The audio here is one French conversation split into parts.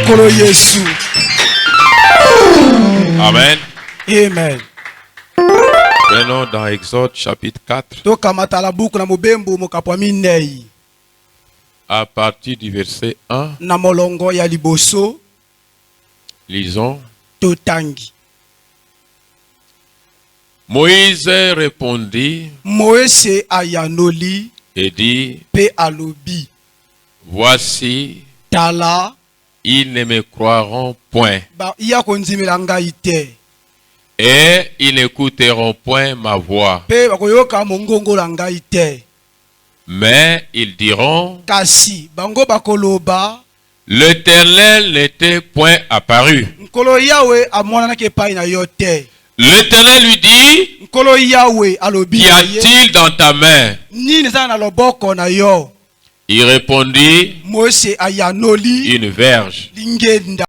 Nkolo Yesu. Amen. Amen. Prenons dans Exode chapitre 4. Tokamata la buku na mobembo mokapwa minei. À partir du verset 1. Na molongo ya liboso. Lisons. Totangi. Moïse répondit. Moïse ayanoli. Et dit. Pe alobi. Voici. Tala. Ils ne me croiront point. Ba iya konzimela ngai te. Et ils n'écouteront point ma voix. Pe bakoyoka mongongo la ngai te. Mais ils diront. Kasi bango bakoloba. L'Éternel n'était point apparu. Nkolo Yahweh amona ke pai na yo te. L'Éternel lui dit. Nkolo Yahweh alobi. Qu'y a-t-il dans ta main? Nini za na loboko na yo? Il répondit. Moïse ayanoli. Une verge. Lingenda.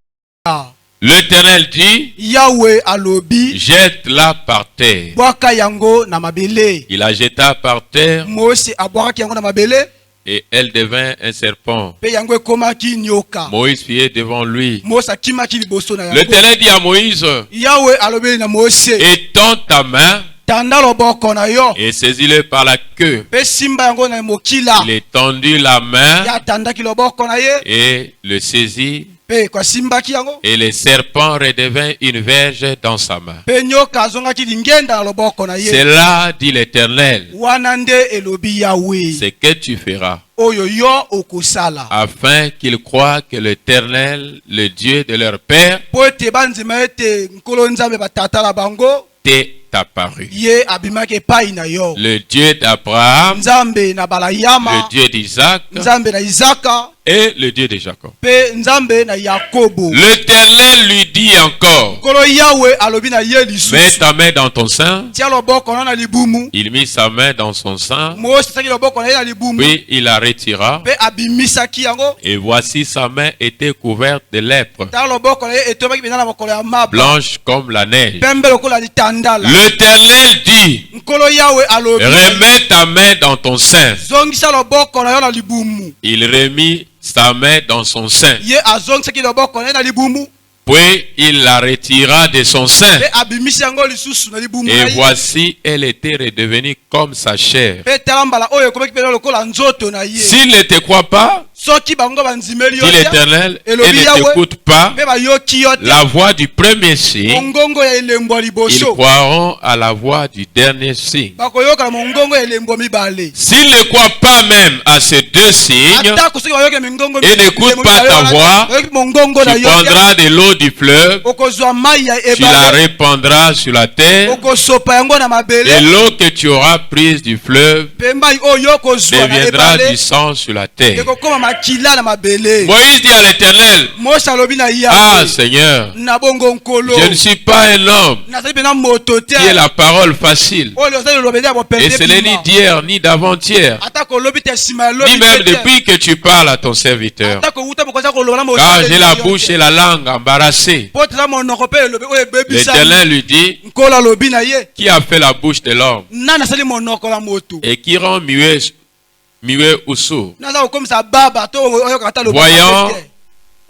L'Éternel dit. Yahweh alobi. Jette-la par terre. Bwaka yango na mabele. Il la jeta par terre. Moïse abwaka yango na mabele. Et elle devint un serpent. Pe yango ekomaki nyoka. Moïse fiait devant lui. Moïse akimaki liboso na yango. L'Éternel dit à Moïse. Yahweh alobi na Moïse. Étends ta main. Tanda loboko na yo. Et saisis-le par la queue. Pe simba yango na mokila. Il étendit la main. Ya tandaki loboko na ye. Et le saisit. Pe kwa simbaki yango. Et le serpent redevint une verge dans sa main. Pe nyoka azongaki lingenda na loboko na ye. C'est là, dit l'Éternel. Wana nde elobi Yahweh. C'est que tu feras. Oyo yo okosala. Afin qu'ils croient que l'Éternel, le Dieu de leur père, Po ete banzima ete nkolo nzambe batata la bango. t'est apparu. Ye abimaki epai na yo. Le Dieu d'Abraham, Nzambe na balayama. le Dieu d'Isaac Nzambe na Isaka. et le Dieu de Jacob. Pe nzambe na Yakobo. L'Éternel lui dit encore. Nkolo Yahweh alobi na ye lisusu. Mets ta main dans ton sein. Tia loboko na libumu. Il mit sa main dans son sein. Moïse taki loboko na ye na libumu. Puis il la retira. Pe abimisaki yango. Et voici sa main était couverte de lèpre, Ta loboko na ye etomaki bina na mokolo ya mabwa. blanche comme la neige. Pembe lokola litandala. L'Éternel dit. Nkolo Yahweh alobi. Remets ta main dans ton sein. Zongisa loboko na yo na libumu. Il remit sa main dans son sein. Ye azongisaki loboko na ye na libumu. Puis il la retira de son sein. Pe abimisi yango lisusu na libumu. Et voici, elle était redevenue comme sa chair. Pe talambala oyo ekomaki pe lokola nzoto na ye. S'il ne te croit pas, Soki bango banzimeli yo. dit l'Éternel, et Elobi ne Yahweh. t'écoute pas Pe bayoki yo te. la voix du premier signe, Mongongo ya elembo ils liboso. croiront à la voix du dernier signe. Bakoyoka na mongongo ya elembo mibale. S'ils ne croient pas même à ces deux signes, Ata kusoki bayoka mongongo et n'écoute pas ta voix, mongongo na tu yo. prendras de l'eau du fleuve, Okozwa mai ya tu la ebale. répandras sur la terre, Okosopa yango na et mabele. l'eau que tu auras prise du fleuve Pe mai oyo kozwa na deviendra du ebale. sang sur la terre. Ekokoma makila na mabele. Moïse dit à l'Éternel, Mose alobi na ah Yahweh. Seigneur, Na bongo nkolo. je ne suis pas un homme Nazali pena moto te. qui ait la parole facile. Oyo ozali lobeli ya bopende. Et ce n'est ni d'hier ni d'avant-hier, Ata kolobi te sima lobi. ni même depuis que tu parles à ton serviteur. Ata ko wuta mokoza ko loba na moto. Car j'ai la bouche et la langue embarrassées. Po tla monoko pe lobi oyo bebisa. L'Éternel lui dit, Nkolo alobi na ye. qui a fait la bouche de l'homme Nana asali monoko la moto. et qui rend muet ou sourd, Naza kokomisa baba to oyo kata lobi. voyant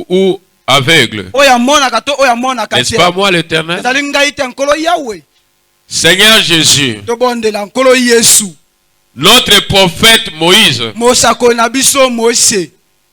ou aveugle? Oya mona kato oya mona kate. N'est-ce pas moi l'Éternel? Nazali ngai te nkolo Yahweh. Seigneur Jésus, To bondela nkolo Yesu. notre prophète Moïse Mosako na biso Moïse.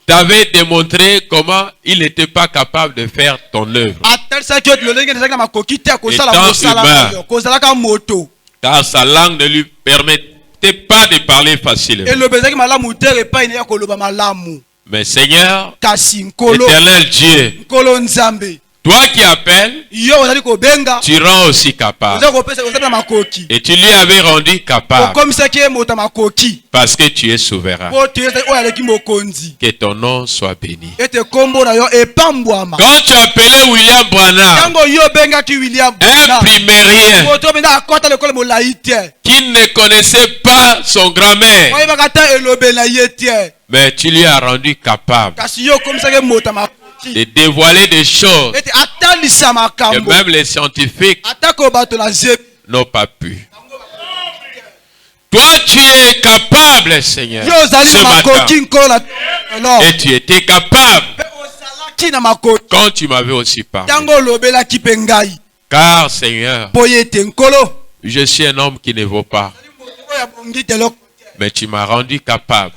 t'avait démontré comment il n'était pas capable de faire ton œuvre. Atalisaki yo lolenge ezalaki na makoki te kosala Étant mosala humain. oyo. Kozalaka moto. Car sa langue ne lui permettait pas de parler facilement. Elobi ezalaki malamu te epai na ya koloba malamu. Mais Seigneur, Kasi nkolo. Éternel Dieu, Nkolo nzambe. toi qui appelles, Yo ozali kobenga. tu rends aussi capable. Ozali kopesa ozali na makoki. Et tu lui avais rendu capable Okomisaki ye moto makoki. parce que tu es souverain. Po te ezali oyo aleki mokonzi. Que ton nom soit béni. Ete kombo na yo epambwama. Quand tu appelais William Branham, Tango yo bengaki William un Branham. primérien Moto benda akota lekolo molai te. qui ne connaissait pas son grand-mère, Oyebaka te elobe na ye te. mais tu lui as rendu capable Kasi yo okomisaki moto makoki. de dévoiler des choses Ete atalisa que makambo. même les scientifiques Atako bato na zepi. n'ont pas pu. Toi, tu es capable, Seigneur, Yo ozali ce na matin. makoki nkolo na. Et tu étais capable tina makoki quand tu m'avais aussi parlé. tango lobelaki mpe ngai Car, Seigneur, mpo ye ete nkolo je suis un homme qui ne vaut pas. oyo abongi te eloko Mais tu m'as rendu capable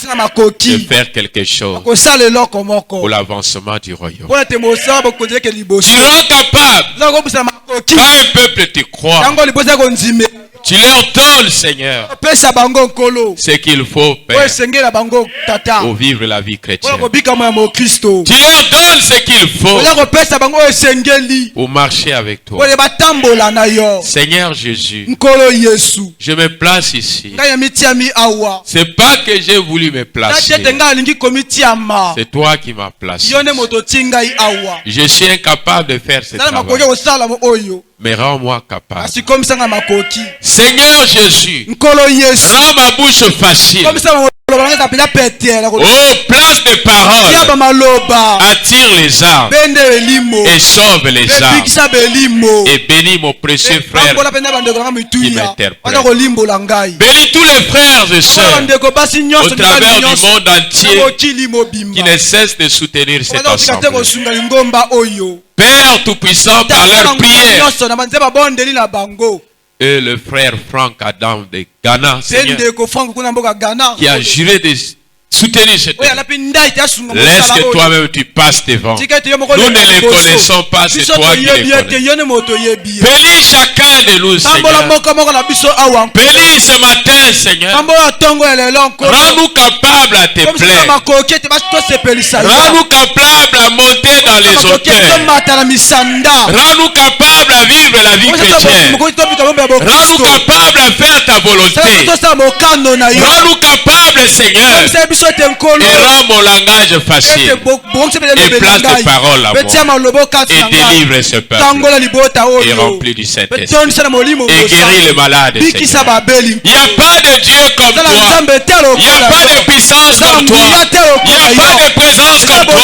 na de makoki faire quelque chose kosala eloko moko pour l'avancement du royaume. mpo ete mosala bokonzi eke liboso Tu rends capable. oza kobusana makoki Quand un peuple te croit, tango liboso kondime tu leur donnes, Seigneur, opesa bango nkolo ce qu'il faut, oyo Père, esengela bango tata pour vivre la vie oyo chrétienne. kobika mo ya mokristo Tu leur donnes ce qu'il faut oza kopesa bango oyo esengeli pour marcher avec toi. oyo batambola na yo Seigneur Jésus, nkolo yesu je me place ici. ngai yamitiami awa C'est pas que j'ai voulu me nati placer. ete ngai alingi komitiama C'est toi qui m'as placé. yo nde moto ti ngai awa Je suis incapable de faire ce sala makoki travail. kosala mo oyo Mais rends-moi capable. kasi komisanga makoki Seigneur Jésus, nkolo yesu rends ma bouche facile. komisanga maloba nanga eza pela petele Oh, place de ya parole. bamaloba Attire les âmes bende elimo et sauve les âmes. bebikisa belimo Et bénis mon précieux frère. pambola mpe na bandeko nanga mituya m'interprète. baza kolimbola ngai Bénis tous les frères et oyo sœurs bandeko basi au nyonso travers du monde entier mokili qui mobimba ne cessent de soutenir cette baza kofika te assemblée. kosunga lingomba oyo Père Tout-Puissant, par leur prière, nyonso na banze babondeli na bango et le frère Franck Adam de Ghana, mpe Seigneur, ndeko frank kuna mboka ghana qui a juré de soutenir cette oyo œuvre. alapi ndai te asunga Laisse mosala que oyo toi-même tu passes devant. tika ete yo moko Nous ne oleka les liboso. connaissons pas, c'est biso toi qui les toyebi ete connais. yo ne moto oyebi ye Bénis chacun de nous, tambola Seigneur. moko na biso awa Bénis ce matin, Seigneur. tambola ntongo ya lelo nkolo Rends-nous capables à te komisaka plaire. makoki ete basi tosepelisa yo Rends-nous capables à monter dans les makoki ete hauteurs. tomata na misanda Rends-nous capables à vivre la vie chrétienne. mokoki tobika bombe ya Rends-nous bokristo capables à faire ta volonté. tosala mokano na yo Rends-nous capables, Seigneur. komisa biso ete nkolo Et rends mon langage ete facile. Et place tes paroles à betia moi. maloba kati Et na ngai délivre ce peuple. tangola libota Et oyo remplis du Saint-Esprit. tondisa na molimo Et guéris les malades, bikisa Seigneur. babeli Il n'y a pas de Dieu comme sala toi. nzambe te Il n'y a pas de puissance comme toi. Il n'y a pas de présence comme toi.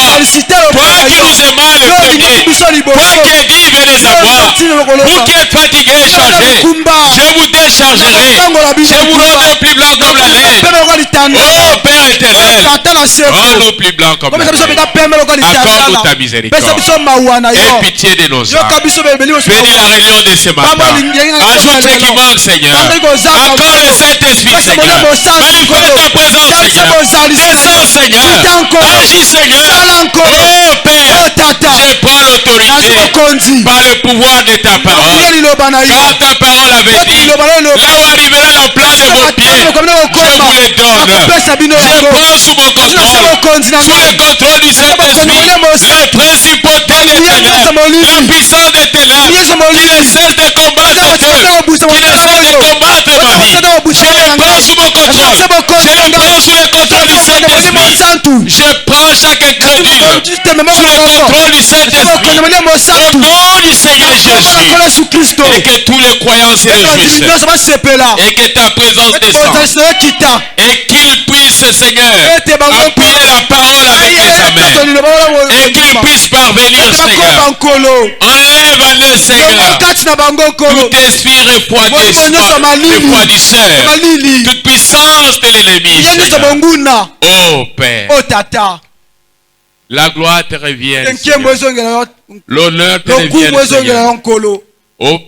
Toi qui nous aimas le premier. Toi qui es dit, venez à moi. Vous qui êtes fatigués, chargés, je vous déchargerai. Je vous rendrai plus blanc comme la neige. Oh Père éternel, rends-nous plus blanc comme la neige. Accorde-nous ta miséricorde. Aie pitié de nos âmes. Bénis la réunion de ce matin. Ajoute ce qui manque, Seigneur. Accorde le Saint-Esprit, Seigneur. Manifeste ta présence, Seigneur. Descends, Seigneur. Agis, Seigneur. Oh Père, je prends l'autorité par le pouvoir de ta parole. Car ta parole avait dit, là où arrivera la plante de vos pieds, je vous les donne. Je prends sous mon contrôle, sous le contrôle du Saint-Esprit, les principautés des ténèbres, les puissants des ténèbres, qui ne cessent de combattre Dieu, qui ne cessent de combattre ma vie. Je les prends sous mon contrôle, je les prends sous le contrôle du Saint-Esprit. Je prends chaque incrédule sous le contrôle du Saint-Esprit, au nom du Seigneur Jésus, et que tous les croyants se réjouissent, et que ta présence descende, et qu'ils puissent, Seigneur, appuyer la parole avec les amens, et qu'ils puissent parvenir, Seigneur. Enlève en eux, Seigneur, tout esprit refroidisseur, toute puissance de l'ennemi, Seigneur. Oh Père, la gloire te revient, Seigneur. L'honneur te revient, Seigneur. Au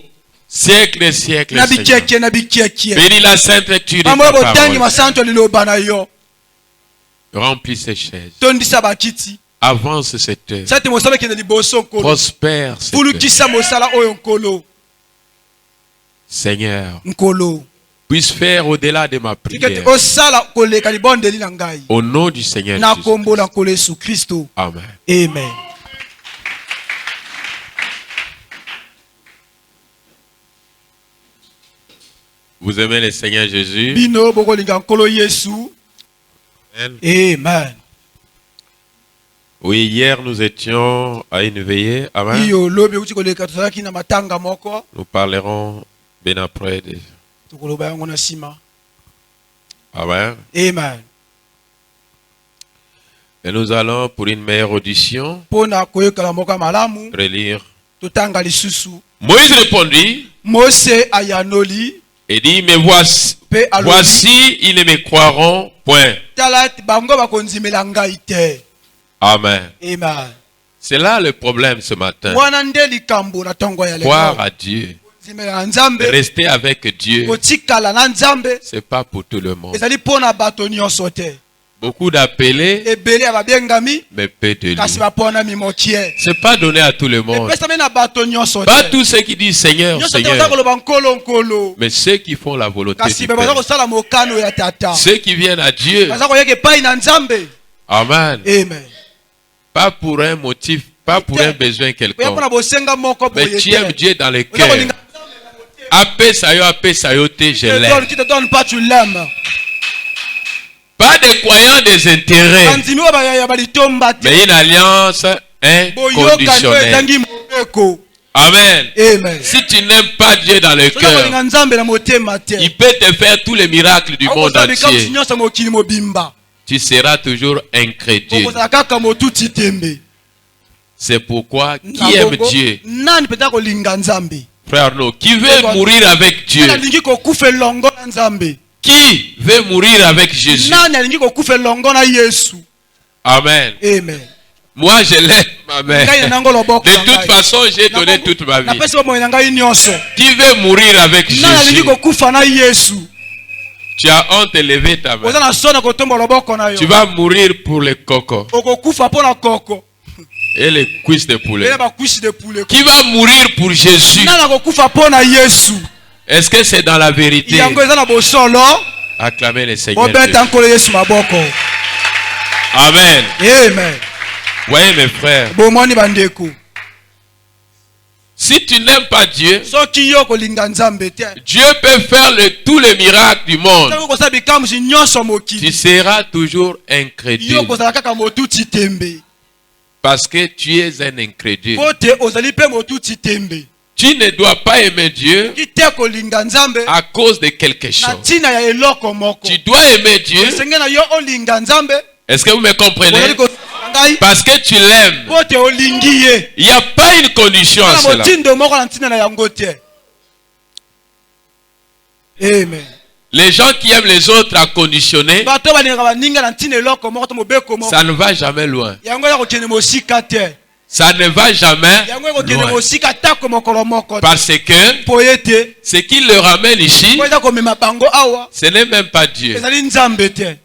siècle des siècles, Seigneur. Bénis la sainte lecture de ta parole. Remplis ces chaises. Avance cette œuvre. Prospère cette œuvre. Seigneur, puisse faire au-delà de ma prière. Au nom du Seigneur Jésus. Amen. Amen. Vous aimez le Seigneur Jésus? Amen. Oui, hier nous étions à une veillée. Amen. Nous parlerons bien après. Amen. Amen. Et nous allons pour une meilleure audition relire. Moïse répondit et dit, mais voici, ils ne me croiront point. Amen. Amen. C'est là le problème ce matin. Wana nde likambo na tongo ya Croire lelo. à Dieu, Zimela nzambe. rester avec Dieu, Kotikala na nzambe. c'est pas pour tout le monde. Ezali pona bato nyonso te. Beaucoup d'appelés, Ebele ya babengami. mais peu de Kasi lui. bapona mimokie. C'est pas donné à tout le monde. Epesa mena bato nyonso te. Pas tous ceux qui disent Seigneur, Nyonso te Seigneur, baza koloba nkolo nkolo. mais ceux qui font la volonté Kasi du baza Père. kosala mokano ya tata. Ceux qui viennent à Dieu. Baza koyeke pai na nzambe. Amen. Amen. Pas pour un motif, pas pour un besoin Oya quelconque. pona bosenga moko Mais boye tu aimes te. Dieu dans le Oya cœur. kolinga Apé sayo te, je l'aime. qui te donne pas, tu l'aimes. Pas des croyants des intérêts, Kandimi oba ya balitomba te. mais une alliance Boyoka inconditionnelle. ndangi mobeko. Amen. Amen. Si tu n'aimes pas Dieu dans le Soki cœur, kolinga nzambe na motema te. il peut te faire tous les miracles du monde Okozala bikambo entier. nyonso mokili mobimba. Tu seras toujours incrédule. Okozala kaka motuti tembe. C'est pourquoi qui Na aime bongo, Dieu, nani peta kolinga nzambe? frère, non, qui veut mourir avec Dieu, Nani alingi kokufa elongo na nzambe? qui veut mourir avec Jésus. Nani alingi kokufa elongo na Yesu? Amen. Amen. Moi, je l'aime, ma mère. Ngai nango loboko De na toute ngai. façon, j'ai donné toute ma vie. Napesi bomoyi na ngai nyonso. Qui veut mourir avec Nani alingi Jésus? kokufa na Yesu? Tu as honte de lever ta main. Oza na sona kotomba loboko na yo. Tu vas mourir pour les cocos Okokufa pona koko. et les cuisses de poulet. Ele ba kushi de poulet. Qui va mourir pour Jésus? Nani akokufa pona Yesu? Est-ce que c'est dans la vérité? Yango eza na bosolo. Acclamez le Seigneur. Bobeta nkolo Yesu maboko. Amen. Amen. Voyez mes frères, Bomoni bandeko. si tu n'aimes pas Dieu, Soki yo kolinga nzambe te. Dieu peut faire tous les miracles du monde. Tango kosa bikambo nyonso Tu mokili. seras toujours Yo incrédule kozala kaka motuti tembe. parce que tu es un incrédule. Pote ozali pe motuti tembe. Tu ne dois pas aimer Dieu Kite kolinga nzambe à cause de quelque na chose. tina ya eloko moko. Tu dois aimer Dieu. Senge na yo olinga nzambe. Est-ce que vous me comprenez? Ozali ko ngai. Parce que tu l'aimes. Pote olingi ye. Il n'y a pas une condition à Na cela. motindo moko na tina na yango te. Amen. Les gens qui aiment les autres à conditionner, Bato balinga baninga na tina eloko moko to mobeko moko. ça ne va jamais loin. Yango ya kokende mosika te. Ça ne va jamais Yango ya kokende loin. mosika tako mokolo moko te. Parce que Poyete. ce qui le ramène ici, Po eza komema bango awa. ce n'est même pas Dieu. Ezali nzambe te.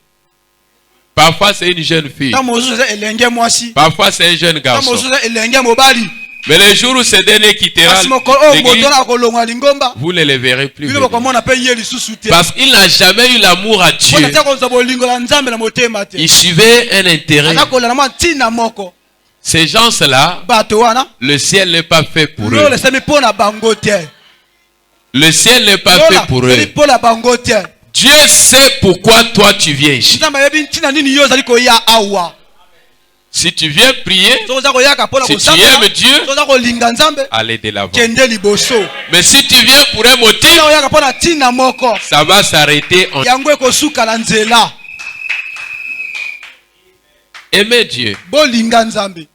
Parfois c'est une jeune fille. Ta mosusu eza elenge mwasi. Parfois c'est un jeune Ta garçon. mosusu eza elenge mobali. Mais le jour où ce dernier quittera Kasi mokolo oyo l'église, moto na kolongwa lingomba. vous ne le verrez plus Bino venir. bakomona pe ye lisusu te. Parce qu'il n'a jamais eu l'amour à Dieu. Pona tia kozwa bolingo la nzambe na motema te. Il suivait un intérêt. Aza kolanda mwa ntina moko. Ces gens-là, Bato wana. le ciel n'est pas fait pour Lo eux. lesami pona bango te. Le ciel n'est pas Lola fait pour ezali eux. pona bango te. Dieu sait pourquoi toi tu viens ici. Nzambe ayebi ntina nini yo ozali koya awa. Si tu viens prier, Soki oza koyaka mpona si tu kosambela. aimes Dieu, Soki oza kolinga nzambe. allez de l'avant. Kende liboso. Mais si tu viens pour un motif, Soki koyaka mpona ntina moko. ça va s'arrêter en... Yango ekosuka na nzela. Aimer Dieu. Bolinga nzambe.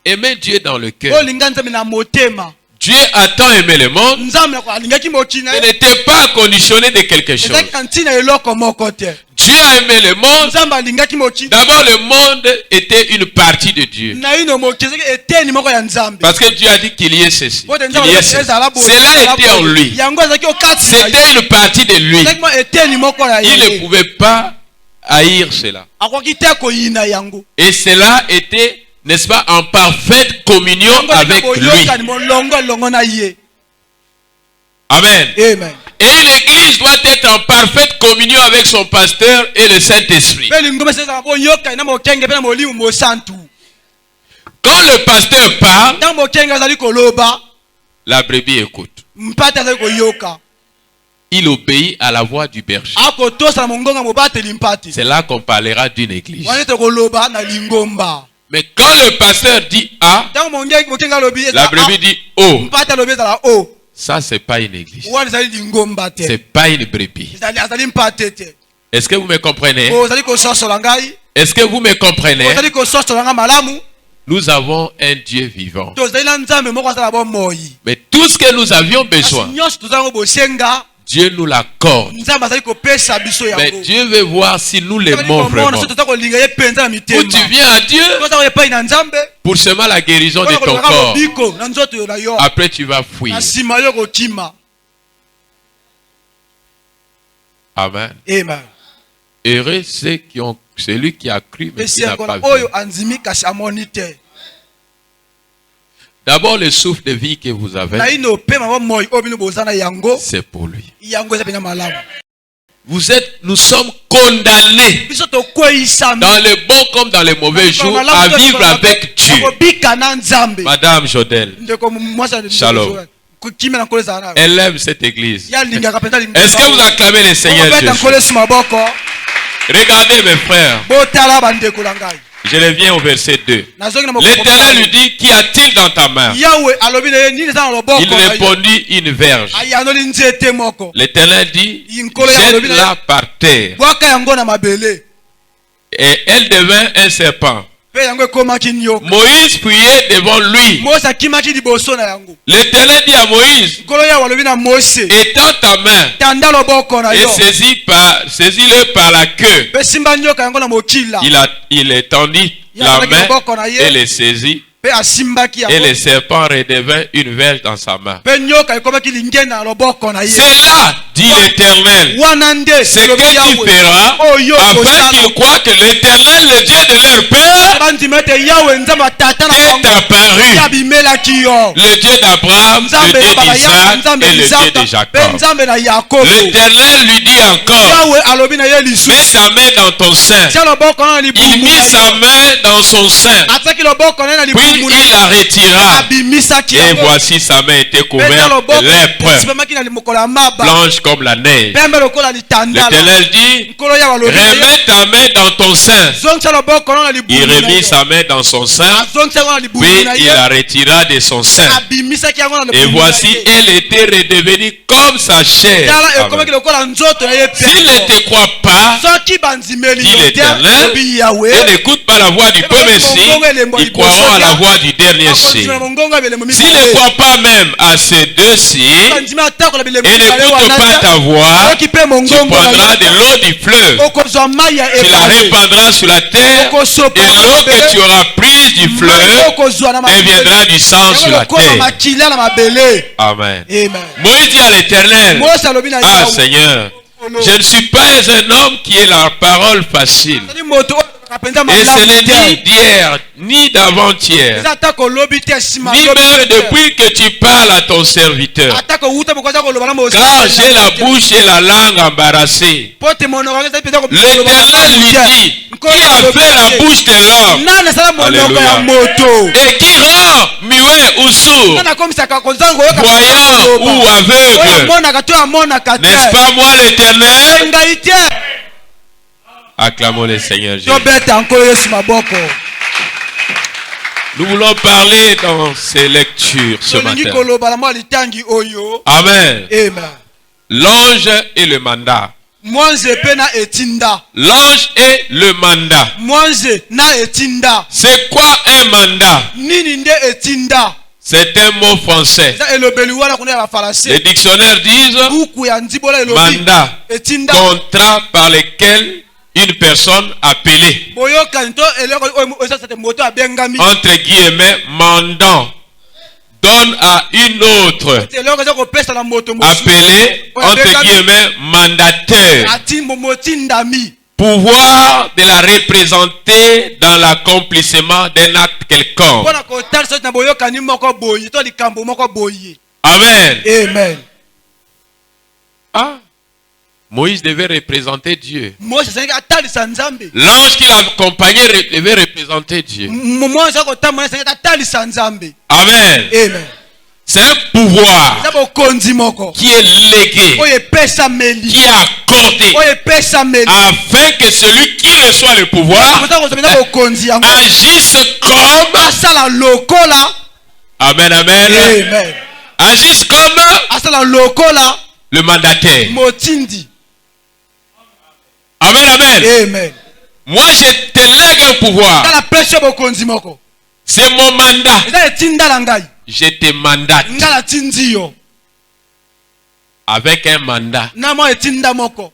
Aimer Dieu dans le cœur. Bolinga nzambe na motema. Dieu a tant aimé le monde, Nzambe alingaki mokili na il ye. n'était pas conditionné de quelque chose. Ezalaki na ntina eloko moko te. Dieu a aimé le monde. Nzambe alingaki mokili. D'abord, le monde était une partie de Dieu. Na ino mokili ezalaki eteni moko ya nzambe. Parce que Dieu a dit qu'il y ait ceci. Bote Qu'il nzambe y ait alingaki ceci. ezala boye, Cela ezala était en boye. lui. Yango ezalaki okati na ye. C'était une partie de lui. Ezalaki mwa eteni moko ya Il ne ye. pouvait pas haïr cela. Akoki te koyina yango. Et cela était, n'est-ce pas, en parfaite communion Yango ezalaki avec lui. boyokani molongo elongo na ye. Amen. Amen. Et l'église doit être en parfaite communion avec son pasteur et le Saint-Esprit. Pe lingomba seza boyokani na mokenge pe na molimu mosantu. Quand le pasteur parle, Ntango mokenge azali koloba, la brebis écoute. mpate azali koyoka. Il obéit à la voix du berger. Akotosala mongonga mobateli mpate. C'est là qu'on parlera d'une église. Wana te koloba na lingomba. Mais quand le pasteur dit A, Ntango mokenge alobi la brebis dit O. mpate alobi ezala o. Ça, c'est pas une église. Wana ezali lingomba te. C'est pas une brebis. Azali mpate te. Est-ce que vous me comprenez? Ozali kososola ngai. Est-ce que vous me comprenez? Ozali kososola nga malamu. Nous avons un Dieu vivant. Tozali na nzambe moko azala bomoi. Mais tout ce que nous avions besoin, Nyonso tozali bosenga. Dieu nous l'accorde. Mais Dieu veut voir si nous l'aimons vraiment. Ou tu viens à Dieu pour seulement la guérison de ton corps. Après tu vas fuir. Amen. Heureux celui qui a cru mais qui n'a pas vu. D'abord, le souffle de vie que vous avez, c'est pour lui. Nous sommes condamnés, dans les bons comme dans les mauvais jours, à vivre avec Dieu. Madame Jodel, shalom. Elle aime cette église. Est-ce que vous acclamez le Seigneur Jésus? Regardez mes frères. Je reviens au verset 2. L'Éternel lui dit, qu'y a-t-il dans ta main? Il répondit, une verge. L'Éternel dit, jette-la par terre. Et elle devint un serpent. Moïse priait devant lui. L'Éternel dit à Moïse, étends ta main et saisis-le par la queue. Il étendit la main et le saisit. Et le serpent redevint une verge dans sa main. C'est là, dit l'Éternel, ce que tu feras afin qu'ils croient que l'Éternel, le Dieu de leur père, est apparu. Le Dieu d'Abraham, le Dieu d'Isaac et le Dieu de Jacob. L'Éternel lui dit encore, mets sa main dans ton sein. Il mit sa main dans son sein. Puis il la retira. Et voici sa main était couverte de lèpre, blanche comme la neige. L'Éternel dit, remets ta main dans ton sein. Il remit sa main dans son sein. Puis il la retira de son sein. Et voici, elle était redevenue comme sa chair. S'il ne te croit pas, dit l'Éternel, et n'écoute pas la voix du premier signe, ils croiront à la voix du dernier signe. S'ils ne croient pas même à ces deux signes et n'écoutent pas ta voix, tu prendras de l'eau du fleuve, tu la répandras sur la terre, et l'eau que tu auras prise du fleuve deviendra du sang sur la terre. Amen. Moïse dit à l'Éternel, ah Seigneur, je ne suis pas un homme qui ait la parole facile. Et ce n'est ni d'hier, ni d'avant-hier, ni même depuis que tu parles à ton serviteur. Car j'ai la bouche et la langue embarrassées. L'Éternel lui dit, qui a fait la bouche de l'homme? Alléluia. Et qui rend muet ou sourd, voyant ou aveugle? N'est-ce pas moi l'Éternel? Acclamons le Seigneur Jésus. Nous voulons parler dans ces lectures ce matin. Amen. L'ange et le mandat. L'ange et le mandat. C'est quoi un mandat? C'est un mot français. Les dictionnaires disent mandat, contrat par lequel une personne appelée, entre guillemets, mandant, donne à une autre, appelé, entre guillemets, mandataire, pouvoir de la représenter dans l'accomplissement d'un acte quelconque. Amen. Ah, Moïse devait représenter Dieu. L'ange qui l'accompagnait devait représenter Dieu. Amen. C'est un pouvoir qui est légué, qui est accordé, afin que celui qui reçoit le pouvoir agisse comme, amen, agisse comme le mandataire. Amen. Moi je te lègue un pouvoir. C'est mon mandat. Je te mandate. avec un mandat. na mwa etinda moko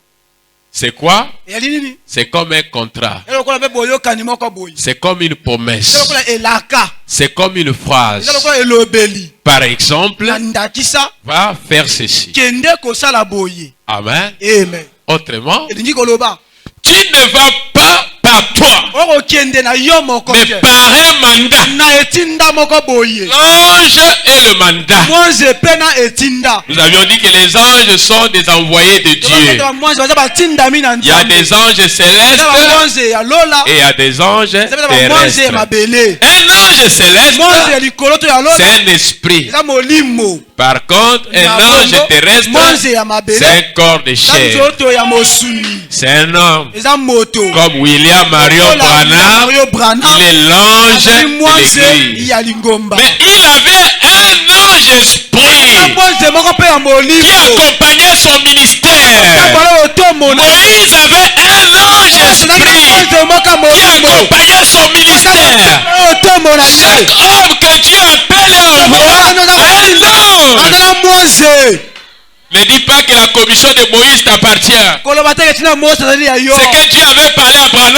C'est quoi? yali nini C'est comme un contrat. elokola mpe boyokani moko boyi C'est comme une promesse. elokola elaka C'est comme une phrase. elokola elobeli Par exemple, na ndakisa va faire ceci. kende kosala boye. Amen. Amen. Autrement, elingi koloba tu ne vas pas par toi, okokende na yo moko mais te par un mandat. na etinda moko boye. L'ange et le mandat. mwanze pe na etinda Nous avions dit que les anges sont des envoyés de Dieu. mwanze baza batindami na Il y a nzambe des anges célestes mwanze ya lola et il y a des anges mwanze ya terrestres. mabele Un ange céleste, mwanze ya likolo to ya c'est lola un esprit. eza molimo. Par contre, un ange terrestre, mwanze ya c'est mabele un corps de eza chair. nzoto ya mosuni C'est un homme. eza moto. Comme William Marion Branham, Mario Branham il est l'ange azali de mwanze l'église. ya lingomba. Mais il avait un ange esprit mwanze moko mpe ya qui molimo accompagnait son ministère. balo otomona Moïse avait un ange esprit mwanze moko qui molimo accompagnait son ministère. otomona ye Chaque homme que Dieu appelle et envoie a un ange. azala mwanze. Ne dis pas que la commission de Moïse t'appartient. koloba te etina mose azali ya yo C'est que Dieu avait parlé à Branham,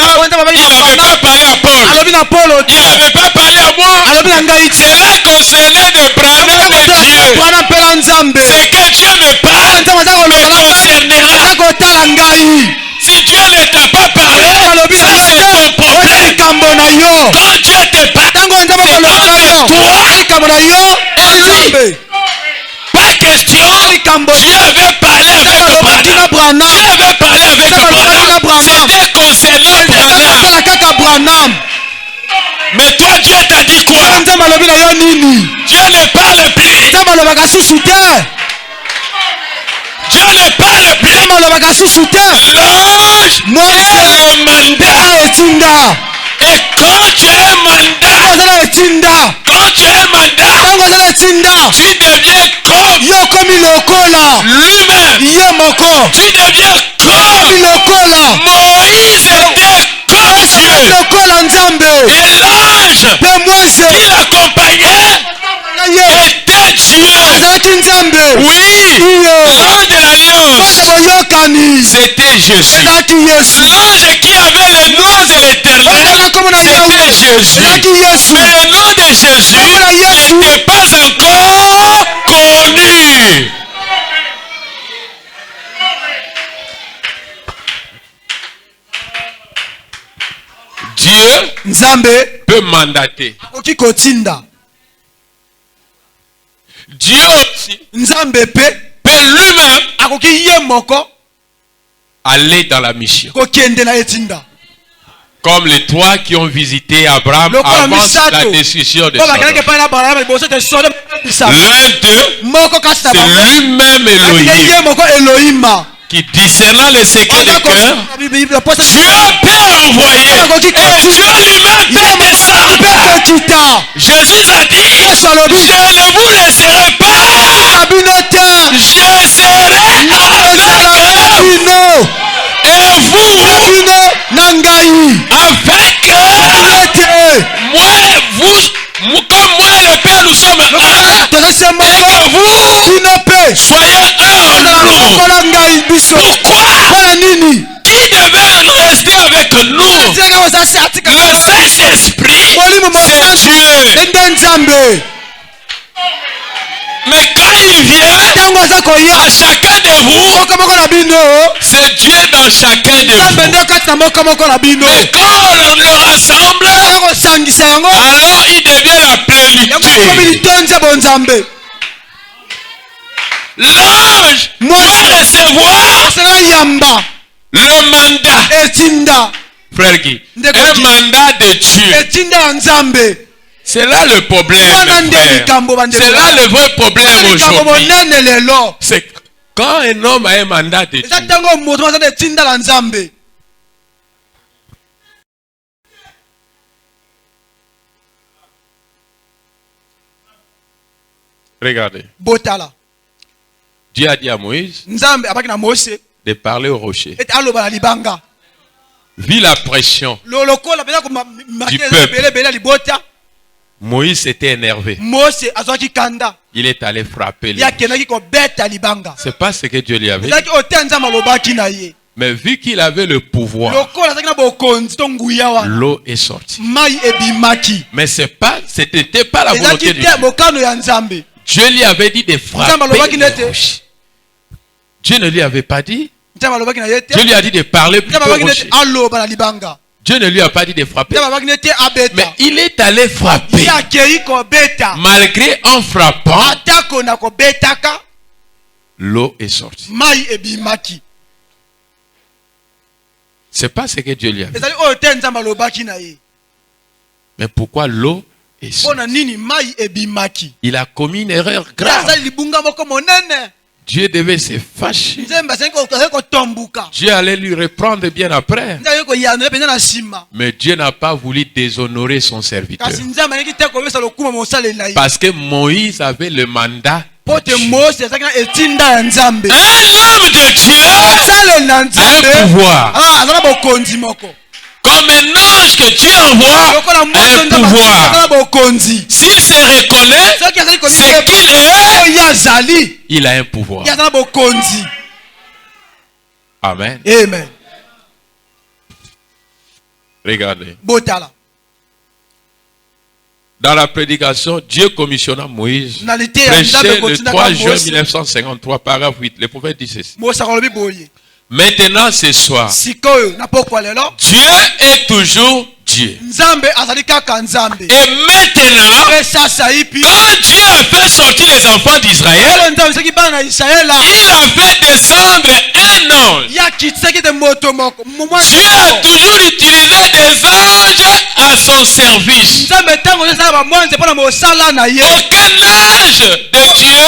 il n'avait pas parlé à Paul. alobi na polo Il n'avait pas parlé à moi. alobi na ngai te Cela concernait de Branham et Dieu. bwana mpela nzambe C'est que Dieu me parle, nzambe aza me koloba concernera. aza kotala ngai Si Dieu ne t'a pas parlé, alobi ça c'est ton oza problème. likambo na yo Quand Dieu te parle, ntango nzambe c'est koloba na yo toi likambo na yo et lui. nzambe Pas question. likambo Dieu avait parlé avec tina Branham. Branham Dieu avait parlé avec Branham. C'était concernant Branham. kosala kaka Branham. Mais toi, Dieu t'a dit quoi? nzambe alobi na yo nini Dieu ne parle plus. nzambe alobaka susu te Dieu ne parle plus. nzambe alobaka susu te L'ange mose est le mandat. eza etinda Et quand tu es un mandat, ozala etinda quand tu es un mandat, ntango ozala etinda tu deviens comme yo komi lokola lui-même. ye moko Tu deviens komi comme lokola Moïse était comme Dieu. lokola nzambe Et l'ange mpe mose qui l'accompagnait na ye était Dieu. azalaki nzambe Oui, iyo l'ange de l'alliance, mwana boyokani c'était Jésus. ezalaki yesu L'ange qui avait le nom de l'éternel, c'était Jésus. ezalaki yesu Mais le nom de Jésus n'était pas encore connu. Dieu nzambe peut mandater. akoki kotinda Dieu aussi nzambe pe peut lui-même akoki ye moko aller dans la mission. kokende na etinda Comme les trois qui ont visité Abraham lokola avant misato la destruction de po bakendaki Sodome. epai na Abraham liboso te Sodome misato L'un d'eux, moko kasi na c'est bango lui-même akoki Elohim ye moko Elohima qui discernant les secrets du cœur. Dieu peut envoyer et Dieu lui-même peut descendre. kokita Jésus a dit, yesu alobi je ne vous laisserai pas. na bino te Je serai avec eux bino et vous bino na ngai avec ete comme moi et le Père nous sommes un. tokese Et moko vous bino mpe soyez un en nous. lokola ngai biso Pourquoi? mpona nini Qui devait rester avec nous? tika ozasi atika Le Saint-Esprit, molimo c'est Dieu. ende nzambe Mais quand il vient ntango aza koya à chacun de vous, moko moko na bino c'est Dieu dans chacun de nzambe vous. nde kati na moko moko na bino Mais quand on le rassemble, aka kosangisa yango alors il devient la yango ekomi plénitude. litonzi ya bonzambe L'ange Moi, doit recevoir asala yamba le mandat. etinda Frère Guy, Ndeko un Guy. mandat de Dieu. etinda ya nzambe C'est là le problème, wana nde frère. likambo bandeko C'est là le vrai problème likambo aujourd'hui. monene lelo C'est quand un homme a un mandat de eza Dieu, ntango moto aza na etinda la nzambe regardez, botala Dieu a dit à Moïse nzambe abaki na mose de parler au rocher. ete aloba na libanga Vu la pression lokola mpenza Du peuple. komakiebele ya libota Moïse s'était énervé. Mose azwaki kanda. Il est allé frapper. Ya kenaki ko beta libanga. C'est pas ce que Dieu lui avait dit. Ezaki otenza malobaki na ye. Mais vu qu'il avait le pouvoir, Lokola azaki na bokonzi to nguya wana. l'eau est sortie. Mai ebimaki. Mais c'était pas la volonté de Dieu. Ezaki te bokano ya Nzambe. Dieu lui avait dit de frapper les rochers. Dieu ne lui avait pas dit. Dieu lui a dit de parler plutôt aux rochers. Dieu ne lui a pas dit de frapper. Mais il est allé frapper. Malgré en frappant, l'eau est sortie. C'est pas ce que Dieu lui a dit. Mais pourquoi l'eau est sortie? Il a commis une erreur grave. Dieu devait se fâcher. Dieu allait lui reprendre bien après. Mais Dieu n'a pas voulu déshonorer son serviteur. Parce que Moïse avait le mandat. Un homme de Dieu a un pouvoir. Comme un ange que Dieu envoie un pouvoir. S'il se reconnaît ce qu'il est, il a un pouvoir. Amen. Amen. Regardez. Dans la prédication, Dieu commissionna Moïse prêcher le 3 juin 1953, paragraphe 8. Le prophète dit ceci. Maintenant ce soir, Dieu est toujours Dieu. Et maintenant, quand Dieu a fait sortir les enfants d'Israël, il a fait descendre un ange. Dieu a toujours utilisé des anges à son service. Aucun ange de Dieu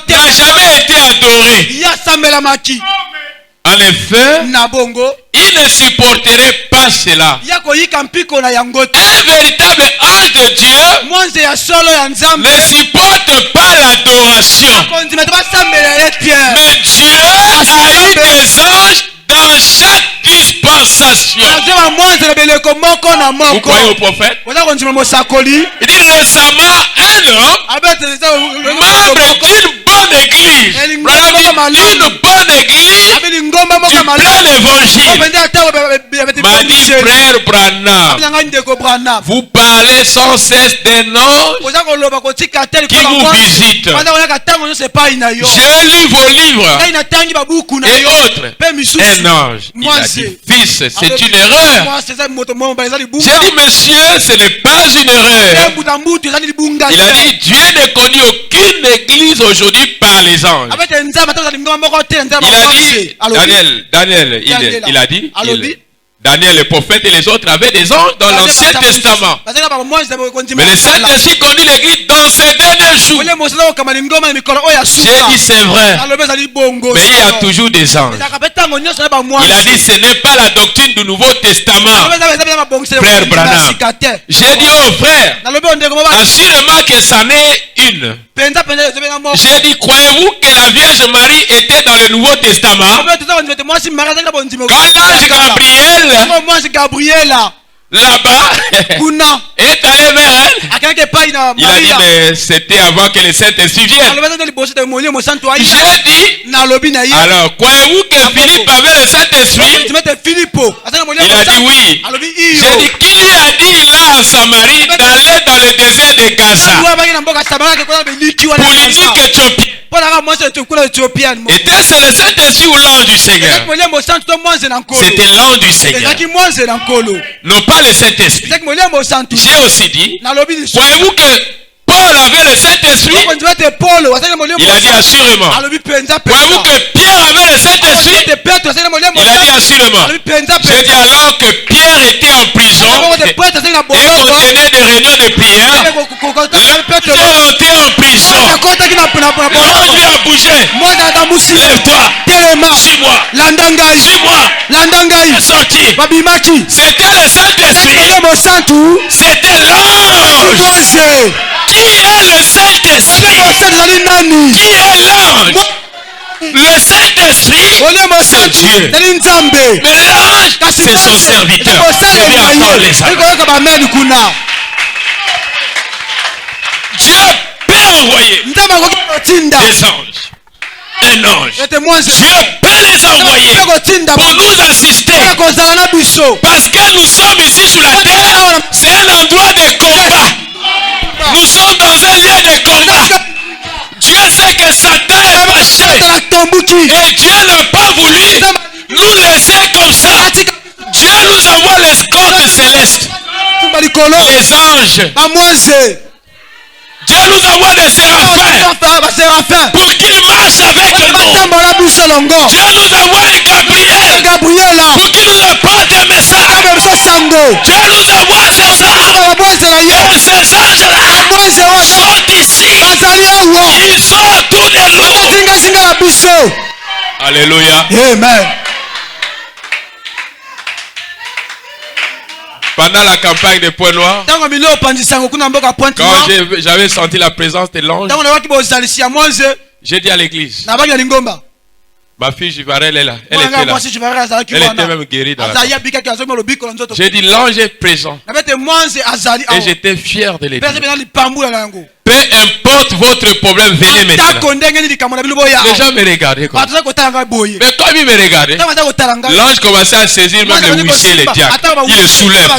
n'a jamais été adoré. En effet, il ne supporterait pas cela. Un véritable ange de Dieu ne supporte pas l'adoration. Mais Dieu a eu des anges dans chaque dispensation. Vous croyez au prophète? Il dit récemment un homme, membre d'une bonne église, d'une bonne église, du plein évangile, m'a dit frère Branham, vous parlez sans cesse des noms qui vous visitent. J'ai lu vos livres et autres. Un ange, il a dit fils, c'est une erreur. J'ai dit monsieur, ce n'est pas une erreur. Il a dit Dieu ne connaît aucune église aujourd'hui par les anges. Il a dit Daniel le prophète et les autres avaient des anges dans l'Ancien Testament. Mais le Saint-Esprit conduit l'église dans ces derniers jours. J'ai dit c'est vrai. Mais il y a toujours des anges. Il a dit ce n'est pas la doctrine du Nouveau Testament. Frère Branham. J'ai dit oh frère, assurément que c'en est une. J'ai dit croyez-vous que la Vierge Marie était dans le Nouveau Testament? Quand l'ange Gabriel là-bas est allé vers elle, il a dit mais c'était avant que le Saint-Esprit vienne. J'ai dit alors croyez-vous que Philippe avait le Saint-Esprit? Il a dit oui. J'ai dit qui lui a dit là en Samarie d'aller dans le désert de Gaza pour lui dire qu'Éthiopien était-ce le Saint-Esprit ou l'ange du Seigneur? C'était l'ange du Seigneur, non pas le Saint-Esprit. J'ai aussi dit croyez-vous que Paul avait le Saint-Esprit? Il a dit assurément. Croyez-vous que Pierre avait le Saint-Esprit? Il a dit assurément. J'ai dit alors que Pierre était en prison et contenait des réunions de prière, l'ange est rentré en prison. L'ange lui a bougé. Lève-toi. Suis-moi. Il est sorti. C'était le Saint-Esprit. C'était l'ange. Qui est le Saint-Esprit? Qui est l'ange? Le Saint-Esprit, c'est Dieu. Mais l'ange, c'est son serviteur. Je vais entendre les amis. des anges. Un ange. Dieu peut les envoyer pour nous assister. Parce que nous sommes ici sur la terre. C'est un endroit de combat. Nous sommes dans un lieu de combat. Dieu sait que Satan est fâché. Et Dieu n'a pas voulu nous laisser comme ça. Dieu nous envoie l'escorte céleste. Les anges. Dieu nous envoie des séraphins pour qu'ils marchent avec nous. Dieu nous envoie Gabriel pour qu'il nous apporte un message. Dieu nous envoie ces anges. Et ces anges-là sont ici. Ils sont autour de nous. Alléluia. Amen. Pendant la campagne de Point Noir, quand j'avais senti la présence de l'ange, j'ai dit à l'église, ma fille Jivarel est là. Elle était là. Elle était même guérie dans la campagne. J'ai dit l'ange est présent. Et j'étais fier de l'église. Peu importe votre problème, venez maintenant. Les gens me regardaient comme ça. Mais comme ils me regardaient, l'ange commençait à saisir même le huissier et les diacres. Il les soulève.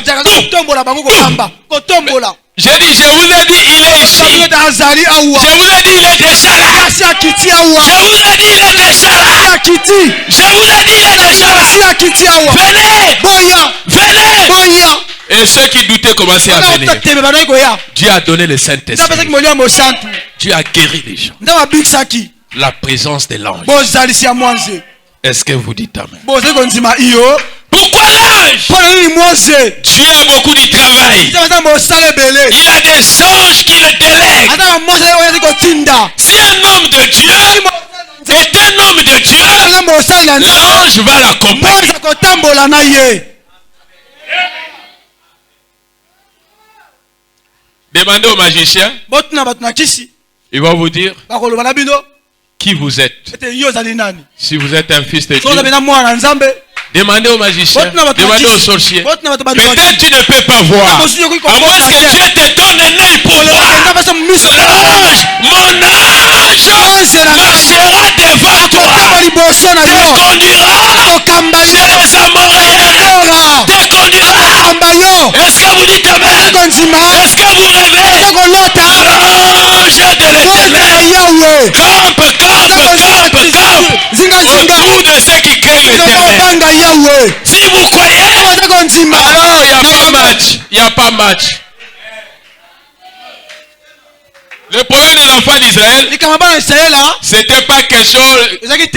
J'ai dit, je vous ai dit, il est ici. Je vous ai dit, il est déjà là. Je vous ai dit, il est déjà là. Je vous ai dit, il est déjà là. Venez. Venez. Et ceux qui doutaient commençaient à venir. Dieu a donné le Saint-Esprit. Dieu a guéri les gens. La présence de l'ange. Est-ce que vous dites amen? Pourquoi l'ange? Dieu a beaucoup de travail. Il a des anges qui le délèguent. Si un homme de Dieu est un homme de Dieu, l'ange va l'accompagner. Demandez au magicien. Il va vous dire qui vous êtes. Si vous êtes un fils de Dieu. Demandez au magicien, demandez au sorcier. Peut-être tu ne peux pas voir. À moins que Dieu te donne un œil pour voir. L'ange, mon ange, marchera devant toi. Te conduira chez les Amoréens. Te conduira. Est-ce que vous dites amen? Est-ce que vous rêvez? L'ange de l'Éternel. Campe. Autour de ceux qui craignent l'Éternel. Si vous croyez, alors il n'y a pas match. Le problème des enfants d'Israël, c'était pas question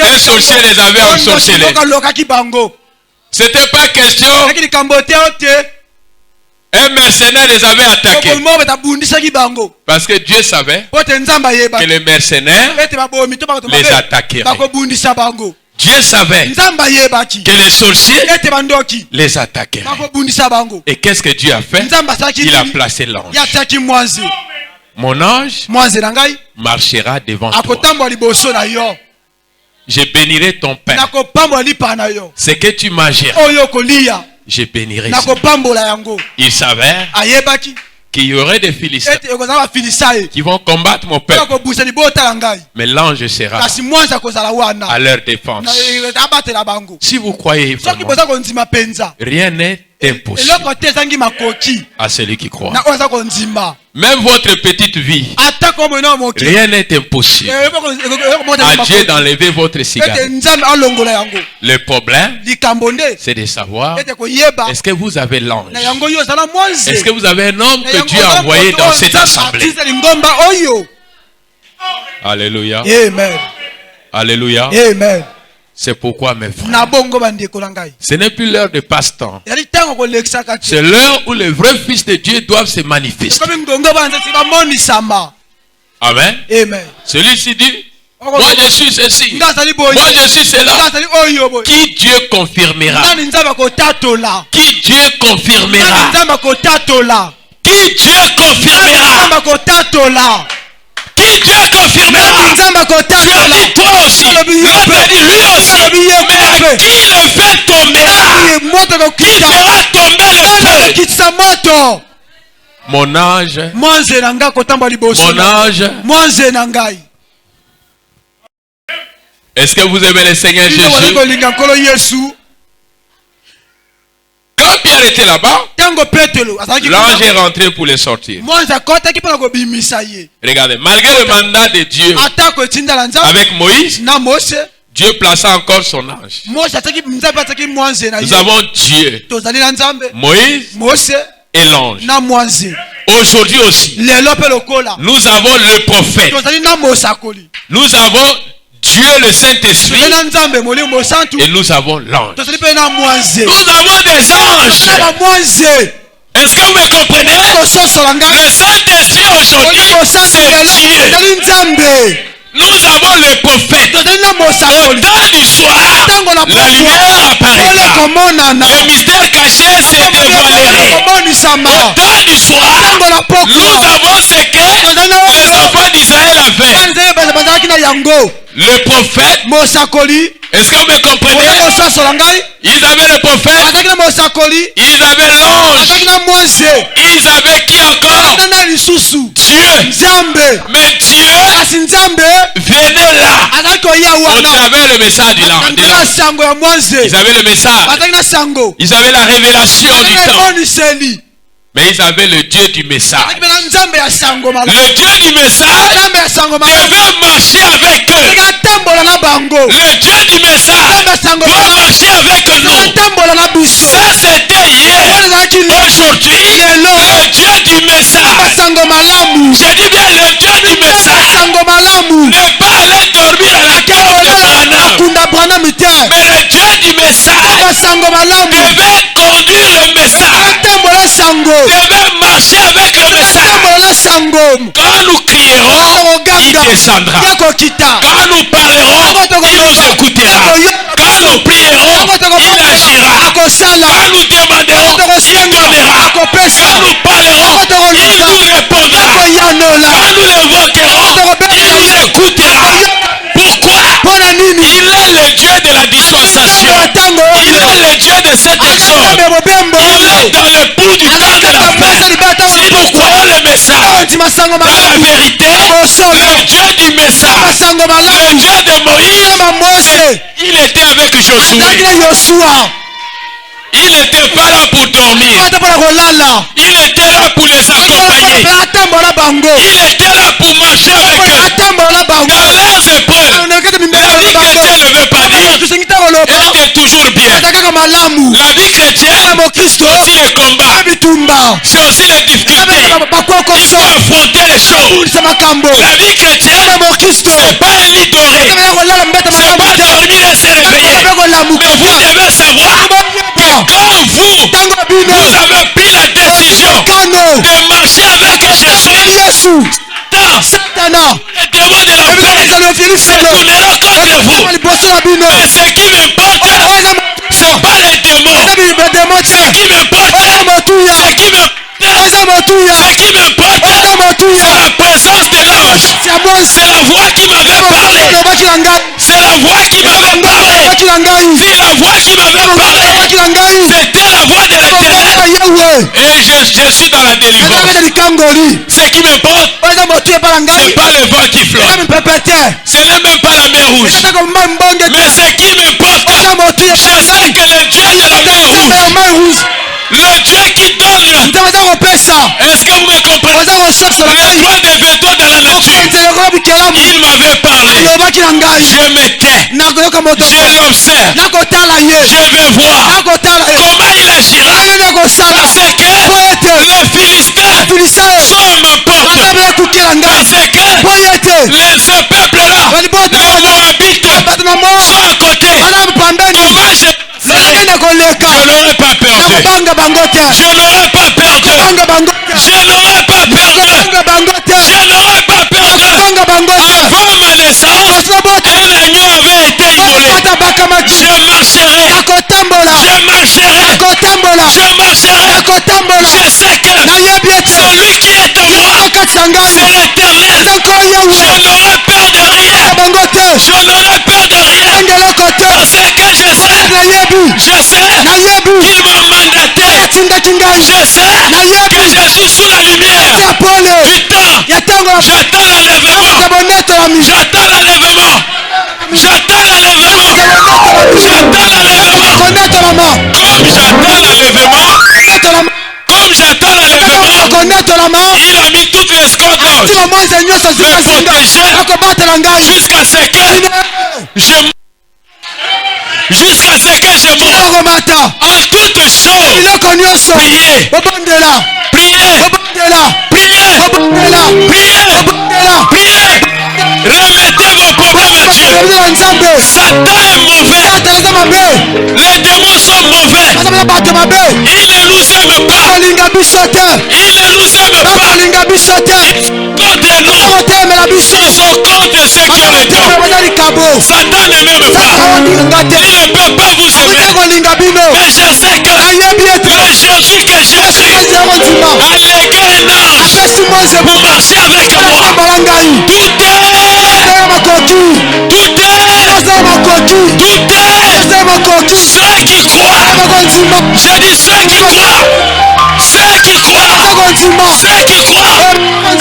un sorcier les avait ensorcelés. C'était pas question un mercenaire les avait attaqués. Parce que Dieu savait que les mercenaires les attaqueraient. Dieu savait que les sorciers les attaquaient. Et qu'est-ce que Dieu a fait? Il a placé l'ange. Mon ange marchera devant toi. Je bénirai ton pain. Ce que tu mangeras, je bénirai ça. Il s'avère qu'il y aurait des Philistins qui vont combattre mon peuple. Mais l'ange sera à leur défense. Si vous croyez vraiment, rien n'est impossible à celui qui croit. Même votre petite vie, rien n'est impossible à Dieu d'enlever votre cigare. Le problème, c'est de savoir, est-ce que vous avez l'ange? Est-ce que vous avez un homme que Dieu a envoyé dans cette assemblée? Alléluia. Amen. Alléluia. Amen. C'est pourquoi, mes frères, ce n'est plus l'heure de passe-temps. C'est l'heure où les vrais fils de Dieu doivent se manifester. Amen. Amen. Celui-ci dit, moi je suis ceci, moi je suis cela. Qui Dieu confirmera? Qui Dieu confirmera? Qui Dieu confirmera? Qui Dieu confirmera? Tu as dit toi aussi. L'autre a dit lui aussi. Mais qui le fait tombera? Qui fera tomber le feu? Mon ange. Mon ange Est-ce que vous aimez le Seigneur Jésus? Quand Pierre était là-bas, l'ange est rentré pour les sortir. Regardez, malgré le mandat de Dieu avec Moïse, Dieu plaça encore son ange. Nous avons Dieu, Moïse et l'ange. Aujourd'hui aussi, nous avons le prophète. Nous avons Dieu le Saint-Esprit et nous avons l'ange. Nous avons des anges. Est-ce que vous me comprenez? Le Saint-Esprit aujourd'hui, c'est Dieu. Nous avons le prophète. Au temps du soir, la lumière apparaîtra. Le mystère caché se dévoilerait. Au temps du soir, nous avons ce que les enfants d'Israël avaient. Le prophète. Est-ce que vous me comprenez? Ils avaient le prophète. Ils avaient l'ange. Ils avaient qui encore? Dieu. Mais Dieu venait là. On avait le message de l'ange. Ils avaient le message. Ils avaient la révélation du temps. Mais ils avaient le Dieu du message. Le Dieu du message devait marcher avec eux. Le Dieu du message doit marcher avec nous. Ça c'était hier. Aujourd'hui, le Dieu du message. Je dis bien le Dieu du message. Ne pas aller dormir à la cave de Branham. Mais le Dieu du message devait conduire le message. Devait marcher avec le message. Quand nous crierons, il descendra. Quand nous parlerons, il nous écoutera. Quand nous prierons, il agira. Quand nous demanderons, il donnera. Quand nous parlerons, il nous répondra. Quand nous l'évoquerons, il nous écoutera. Pourquoi? Il est le Dieu de la dispensation. Il est le Dieu de cet exode. Il est dans le bout du temps de la fin. Si nous croyons le message, dans la vérité, le Dieu du message, le Dieu de Moïse, il était avec Josué. Il n'était pas là pour dormir. Il était là pour les accompagner. Il était là pour marcher avec eux. Dans leurs épreuves, la vie chrétienne ne veut pas dire était toujours bien. La vie chrétienne, c'est aussi les combats. C'est aussi les difficultés. Il faut affronter les choses. La vie chrétienne, c'est pas un lit doré. C'est pas dormir et se réveiller. Mais vous devez savoir que quand vous avez pris la décision de marcher avec Jésus, Satan, le démon de la paix, se tournera contre vous. Mais ce qui m'importe, c'est pas les démons. Ce qui m'importe, c'est la présence de l'ange. C'est la voix qui m'avait parlé. C'est la voix qui m'avait parlé. Si la voix qui m'avait parlé, c'était la voix de l'Éternel. Et je suis dans la délivrance. Ce qui m'importe, c'est pas le vent qui flotte. Ce n'est même pas la mer rouge. Mais ce qui m'importe, je sais que le Dieu de la mer rouge, le Dieu qui donne, est-ce que vous me comprenez? Le droit de veto dans la nature, il m'avait parlé. Je me tais. Je l'observe. Je vais voir comment il agira. Parce que les Philistins sont à ma porte. Parce que ce peuple-là, les Moabites, sont à côté. Comment je n'aurais pas peur d'eux. Je n'aurais pas peur d'eux. Je n'aurais pas peur d'eux. Je n'aurais pas peur d'eux. Avant ma naissance, un agneau avait été immolé. Je marcherai. Je sais que celui qui est en moi, c'est l'Éternel. Je n'aurais peur de rien. Je n'aurais peur de rien. Parce que je sais qu'il m'a mandaté. Je sais que je suis sous la lumière du temps. J'attends l'enlèvement. J'attends l'enlèvement. J'attends tata En toutes choses, biloko nyonso priez, bobondela priez, bobondela priez, bobondela priez, bobondela priez. Remettez vos problèmes à Dieu. babela nzambe Satan est mauvais. tata eza mabe Les démons sont mauvais. aza na bato mabe Ils ne nous aiment pas. bakolinga biso te Ils ne nous aiment pas. bakolinga biso te Contre nous. bakotemela biso Ils sont contre ceux qui aiment Dieu. bakotemela baza likabo Satan ne m'aime pas. bakolinga te Il ne peut pas vous aimer. akote kolinga bino Mais je sais que ayebi ete le Jésus que j'ai pris ezela kondima a légué un ange apesi mose pour marcher avec moi. asembola ngai Tout est, ezala makoki tout est, ezala makoki tout est. ezala makoki Ceux qui croient, bakondima j'ai dit ceux qui croient, ceux qui croient, bakondima ceux qui croient, mon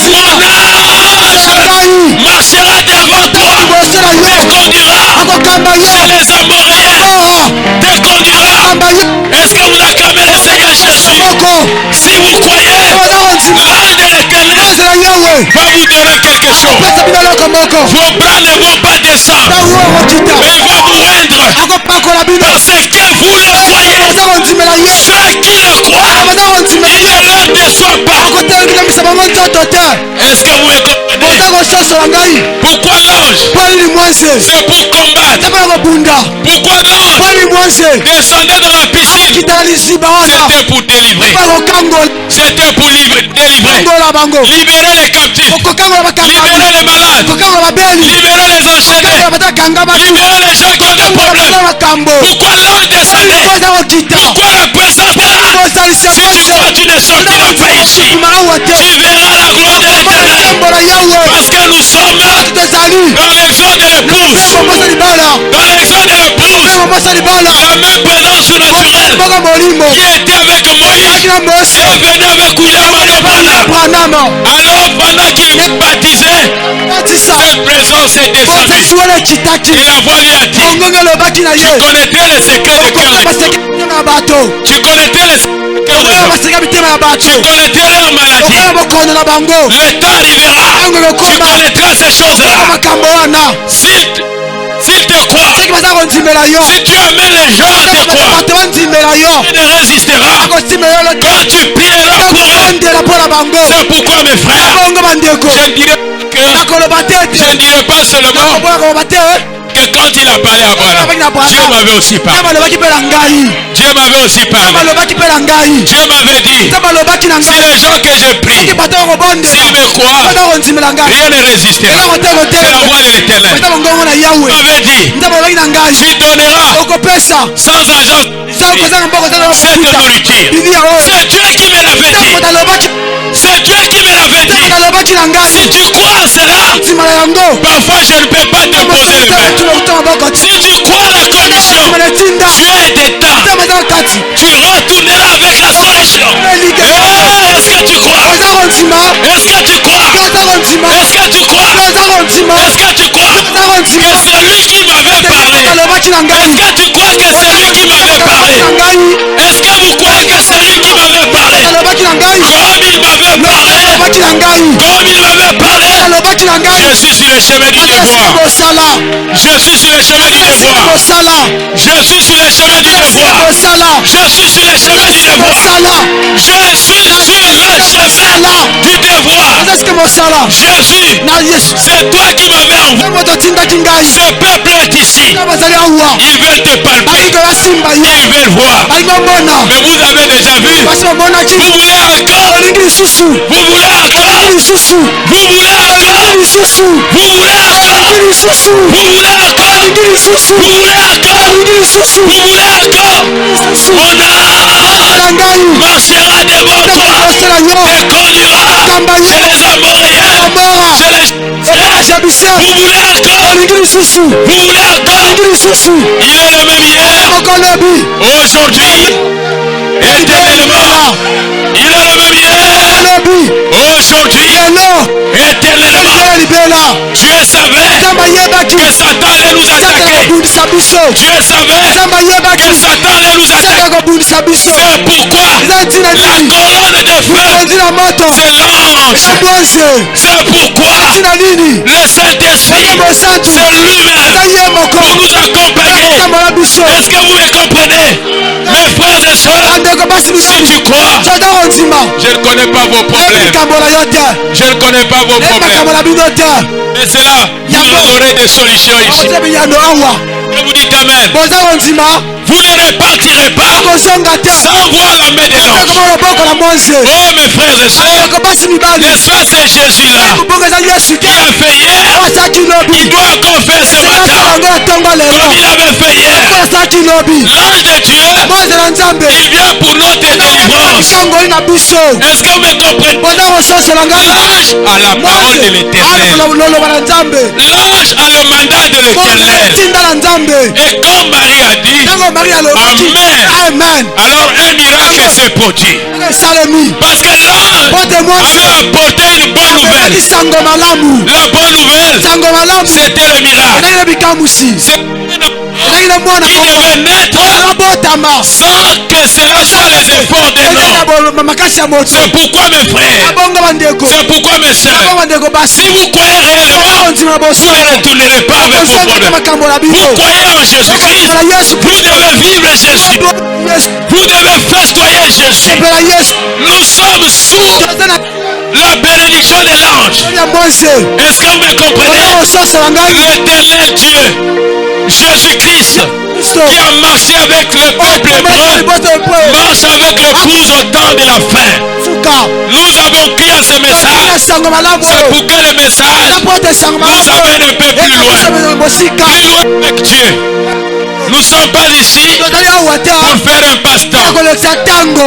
ange ngai marchera devant toi, liboso na te yo conduira akokamba yo chez les Amoréens, te conduira. akokamba yo Est-ce que vous acclamez le Seigneur Jésus? moko Si vous croyez, oza kondima l'ange de l'Éternel ezela yawe va vous donner quelque chose. pesa bino eloko moko Vos bras ne vont pas descendre, ntango okokita mais il va vous rendre. akopakola bino Parce que vous le croyez. oza kondimela ye Ceux qui le croient, oza kondimela il ye ne leur déçoit pas. akotelekisa bango nzoto te Est-ce que vous me comprenez? oza kososola ngai Pourquoi l'ange? mpo nini mwase C'est pour combattre. mpona kobunda Pourquoi l'ange mpo nini mwase descendait dans la piscine? akokita na liziba wana C'était pour délivrer. mpo kokangola C'était pour délivrer. bango Libérer les captifs. okokangola bakangami Libérer les malades. okokangola babeli Libérer les enchaînés. okokangola batakangama Libérer les gens qui ont des problèmes. okokangola makambo Pourquoi l'ange descendait? oza kokita Pourquoi la présence de l'ange? kozalisa Si tu mwase vois, tu ne sortiras pas ici. maawa te Tu verras la gloire de l'Éternel. okosembola yawe Parce que nous sommes tozali dans l'exode de l'épouse. momosa libala Dans l'exode de l'épouse. momosa libala La même présence surnaturelle moko molimo qui était avec Moïse akina mose est venue avec William Branham. branama Alors pendant qu'il baptisait, batisa cette présence est descendue. mosesi wana ekitaki Et la voix lui a dit, bongongo elobaki na tu ye connaîtrais les secrets de cœur okota des baseke hommes. mitema ya bato Tu connaîtrais les secrets de cœur des okoya hommes. baseka mitema ya bato Tu connaîtrais leurs maladies. okoya bokono na bango Le temps arrivera. ntango Tu lokoma connaîtras ces choses-là. makambo wana S'il te croit, soki baza kondimela yo si tu amènes les gens à te croire, bato bandimela yo tu ne résisteras. akosimela yo Quand tu prieras pour eux, ondela mpo na bango c'est pourquoi mes frères, bongo bandeko je ne dirai que, nakoloba te je ne dirai pas seulement nakoboya koloba te que quand il a parlé à Abraham, Dieu m'avait aussi nzambe parlé. alobaki mpe na ngai Dieu m'avait aussi nzambe parlé. alobaki mpe na ngai Dieu m'avait dit, nzambe alobaki na si ngai les gens que j'ai pris, soki bato bakobondela s'ils me croient, bato bakondimela ngai rien ne résistera. eloko te C'est la voix de l'Éternel. eza mongongo na yawe Il m'avait dit, nzambe alobaki na ngai tu donneras okopesa sans argent koza na mboko eza cette nourriture. bilia oyo C'est Dieu qui me l'avait dit. nzambe alobaki C'est Dieu qui me l'avait dit. nzambe alobaki na ngai Si tu crois à cela, ndimala yango parfois je ne peux pas te poser les mains. tunakuta maboko Si tu crois à la condition, ndimala tinda tu es des temps. nzambe eza kati Tu retourneras avec la solution. Est-ce que tu crois? oza kondima Est-ce que tu crois? oza kondima Est-ce que tu crois? oza kondima Est-ce que tu crois oza kondima que c'est lui qui m'avait parlé? alobaki na ngai Est-ce que tu crois que c'est lui qui m'avait parlé? na ngai Est-ce que vous croyez que c'est lui qui m'avait parlé? alobaki na ngai Comme il m'avait parlé, alobaki na ngai comme il m'avait parlé, alobaki na ngai je suis sur le chemin du devoir. mosala Je suis sur le chemin du devoir. mosala Je suis sur le chemin du devoir. mosala Je suis sur le chemin du devoir. mosala Je suis sur le chemin du devoir. ezaske mosala Jésus, na yesu c'est toi qui m'avais envoyé. moto atindaki ngai Ce peuple est ici. na bazali awa Ils veulent te palper. balingo basimba ye Ils veulent voir. balingo mbona Mais vous avez déjà vu. basi bamonaki Vous voulez encore. olingi lisusu Vous voulez encore. olingi lisusu Vous voulez encore. olingi lisusu Vous voulez encore. olingi lisusu Vous voulez encore. olingi lisusu Vous voulez encore. olingi lisusu Vous voulez encore. lisusu Mon âme na ngai marchera devant toi. kosala yo Te conduira kamba ye chez les Amoréens. omora Chez les frères. jabise Vous voulez encore. olingi lisusu Vous voulez encore. olingi lisusu Il est le même hier, okolobi aujourd'hui, éternellement. Il est le même hier, okolobi aujourd'hui, lelo éternellement. libela Dieu savait nzambe ayebaki que Satan allait nous saka attaquer. kobundisa biso Dieu savait nzambe ayebaki que Satan allait nous saka attaquer. kobundisa biso C'est pourquoi eza ntina la nini colonne de feu, mokonzi na moto c'est l'ange. mwase C'est pourquoi ntina nini le Saint-Esprit, mosantu c'est lui-même eza ye moko pour nous accompagner. atambola biso Est-ce que vous me comprenez? frères, si tu crois, je ne connais pas vos problèmes. Je ne connais pas vos problèmes. Mais c'est là, vous aurez des solutions ici. Et vous dites Amen. Vous ne repartirez pas sans voir la main de l'ange. Oh mes frères et sœurs, n'est-ce pas c'est Jésus-là qui a fait hier, il doit encore faire ce matin, comme il avait fait hier. L'ange de Dieu, il vient pour notre délivrance. Est-ce que vous me comprenez? L'ange a la parole de l'Éternel. L'ange a le mandat de l'Éternel. Et comme Marie a dit, Amen. Alors un miracle s'est produit. Parce que l'ange avait apporté une bonne nouvelle. La bonne nouvelle, c'était le miracle. Qui devait naître sans que cela soit les efforts de l'homme. C'est pourquoi mes frères, c'est pourquoi mes sœurs, si vous croyez réellement, vous ne retournerez pas avec vos problèmes. Vous croyez en Jésus-Christ, vous devez vivre Jésus. Vous devez festoyer Jésus. Nous sommes sous la bénédiction de l'ange. Est-ce que vous me comprenez? L'éternel Dieu, Jésus-Christ, qui a marché avec le peuple hébreu, marche avec l'épouse au temps de la fin. Nous avons crié à ce message. C'est pour que le message nous amène un peu plus loin avec Dieu. Nous ne sommes pas ici pour faire un passe-temps,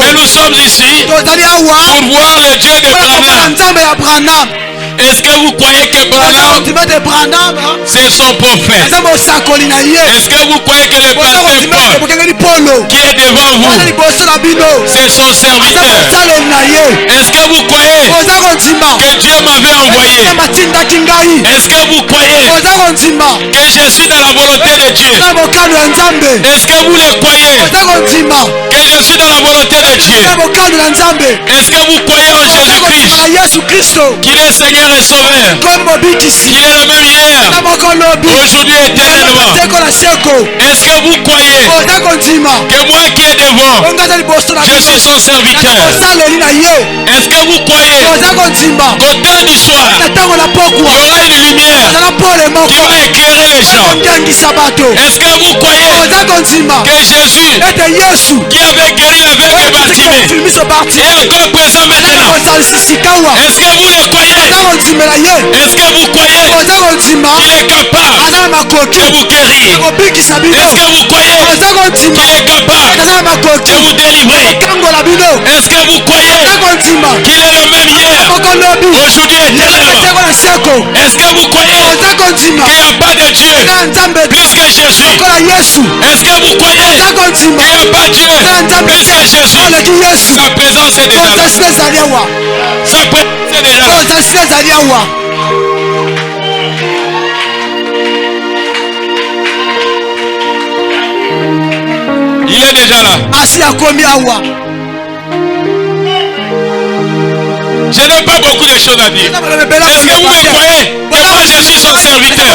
mais nous sommes ici pour voir le Dieu de Branham. Est-ce que vous croyez que Branham, c'est son prophète? Est-ce que vous croyez que le pasteur Paul, qui est devant vous, c'est son serviteur? Est-ce que vous croyez que Dieu m'avait envoyé? Est-ce que vous croyez que je suis dans la volonté de Dieu? Est-ce que vous le croyez que je suis dans la volonté de Dieu? Est-ce que vous croyez en Jésus-Christ, qu'il est Seigneur et Sauveur, qu'il est le même hier, aujourd'hui et éternellement? Est-ce que vous croyez que moi qui est devant, je suis son serviteur? Est-ce que vous croyez qu'au temps du soir, il y aura une lumière qui va éclairer les gens? Est-ce que vous croyez que Jésus, qui avait guéri l'aveugle Bartimée, est encore présent maintenant? Est-ce que vous le croyez? Est-ce que vous croyez qu'il est capable de vous guérir? Est-ce que vous croyez qu'il est capable de vous délivrer? Est-ce que vous croyez qu'il est le même hier, aujourd'hui et éternellement? Est-ce que vous croyez qu'il n'y a pas de Dieu plus que Jésus? Est-ce que vous croyez qu'il n'y a pas Dieu plus que Jésus? Sa présence est déjà là. Sa présence est déjà là. Il est déjà là. Je n'ai pas beaucoup de choses à dire. Est-ce que vous me croyez que moi je suis son serviteur?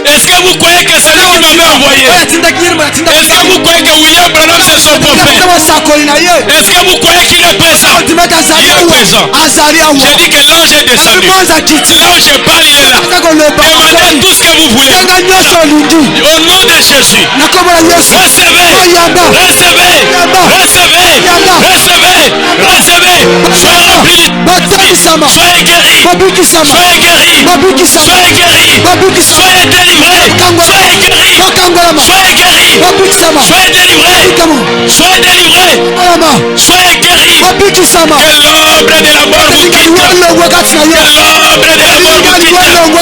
Est-ce que vous croyez que c'est lui qui m'avait envoyé? Est-ce que vous croyez que William Branham c'est son prophète? Est-ce que vous croyez qu'il est présent? Il est présent. J'ai dit que l'ange est descendu. L'ange je parle, il est là. Demandez tout ce que vous voulez. Au nom de Jésus. Recevez. Soyez remplis. Soyez guéris. Soyez guéris. Soyez guéris. Soyez délivrés. Soyez guéris. Soyez guéris. Soyez délivrés. Soyez délivrés. Soyez guéris. Que l'ombre de la mort vous quitte. Que l'ombre de la mort vous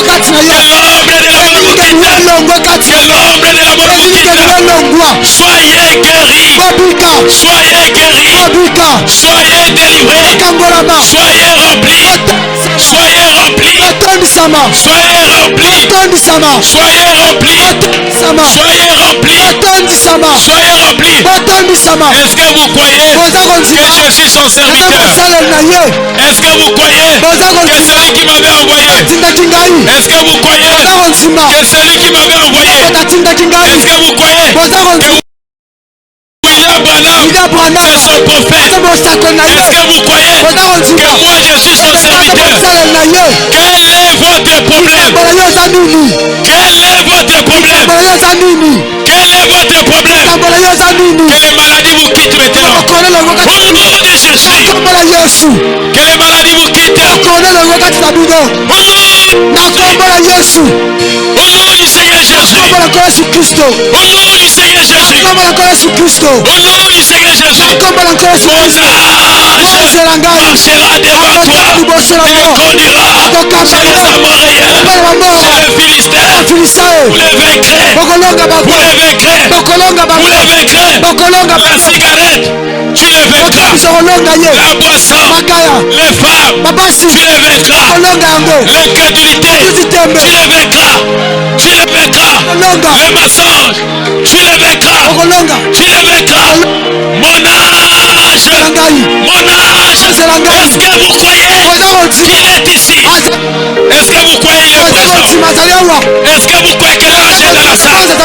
quitte. Que l'ombre de la mort vous quitte. Que l'ombre de la mort vous quitte. Soyez guéris. Soyez guéris. Soyez délivrés. Soyez remplis. Soyez remplis. Soyez remplis. Soyez remplis. Soyez remplis. Soyez remplis. Est-ce que vous croyez que je suis son serviteur? Est-ce que vous croyez que c'est lui qui m'avait envoyé? Est-ce que vous croyez que c'est lui qui m'avait envoyé? Est-ce que vous croyez que William Branham c'est son prophète. Est-ce que vous croyez que moi je suis son serviteur? Quel est votre problème? Quel est votre problème? Quel est votre problème? Que les maladies vous quittent maintenant. Au nom de Jésus. Que les maladies vous quittent. Au nom du Seigneur Jésus. Au nom du Seigneur Jésus. Au nom du Seigneur Jésus. Mon âge marchera devant toi. Tu le conduira. C'est les Amoréens. C'est le Philistin. Vous les vaincrez. Vous les vaincrez. Vous les vaincrez. La cigarette, tu les vaincras. La boisson, les femmes, tu les vaincras. L'incrédulité, tu les vaincras. Tu les vaincras. Les mensonges, tu les vaincras. Tu les vaincras. Mon âge, est-ce que vous croyez qu'il est ici? Est-ce que vous croyez qu'il est présent? Est-ce que vous croyez que l'ange est dans la salle?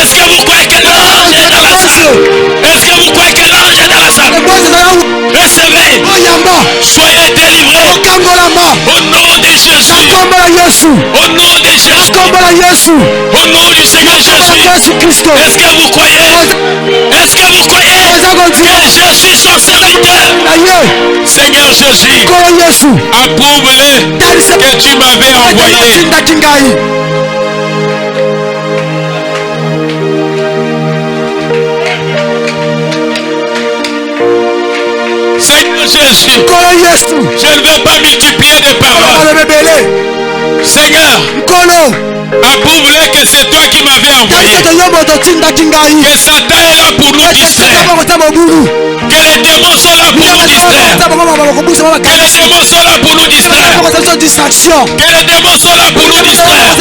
Est-ce que vous croyez que l'ange est dans la salle? Est-ce que vous croyez que l'ange est dans la salle? Recevez. Soyez délivrés. Au nom de Jésus. Au nom de Jésus. Au nom du Seigneur Jésus. Est-ce que vous croyez? Est-ce que vous croyez que je suis son serviteur? Seigneur Jésus, approuve-le que tu m'avais envoyé. Seigneur Jésus, je ne veux pas multiplier des paroles. Seigneur, approuve-le que c'est toi qui m'avais envoyé. Que Satan est là pour nous distraire. Que les démons sont là pour nous distraire. Que les démons sont là pour nous distraire. Que les démons sont là pour nous distraire.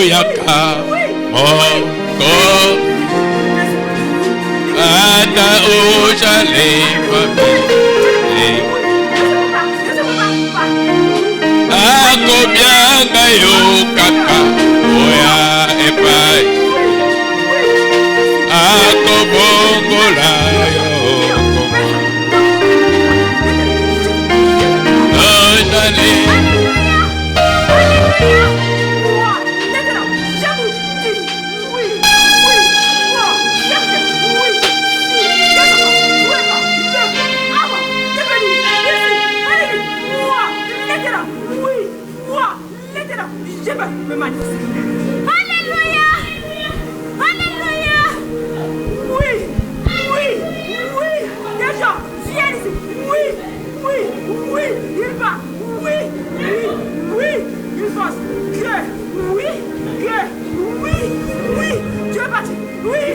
yaka moko ata ojalefa akobyanga yo kaka oya epai akobongola yo Alléluia! Alléluia! Oui! Oui! Oui! Déjà, viens ici! Oui! Oui! Oui! Il va! Oui! Oui! Oui! Il va! Que! Oui! Que! Oui! Oui! Tu es parti! Oui!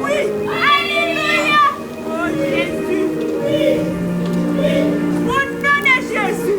Oui! Alléluia! Oh Jésus! Oui! Oui! Au nom de Jésus!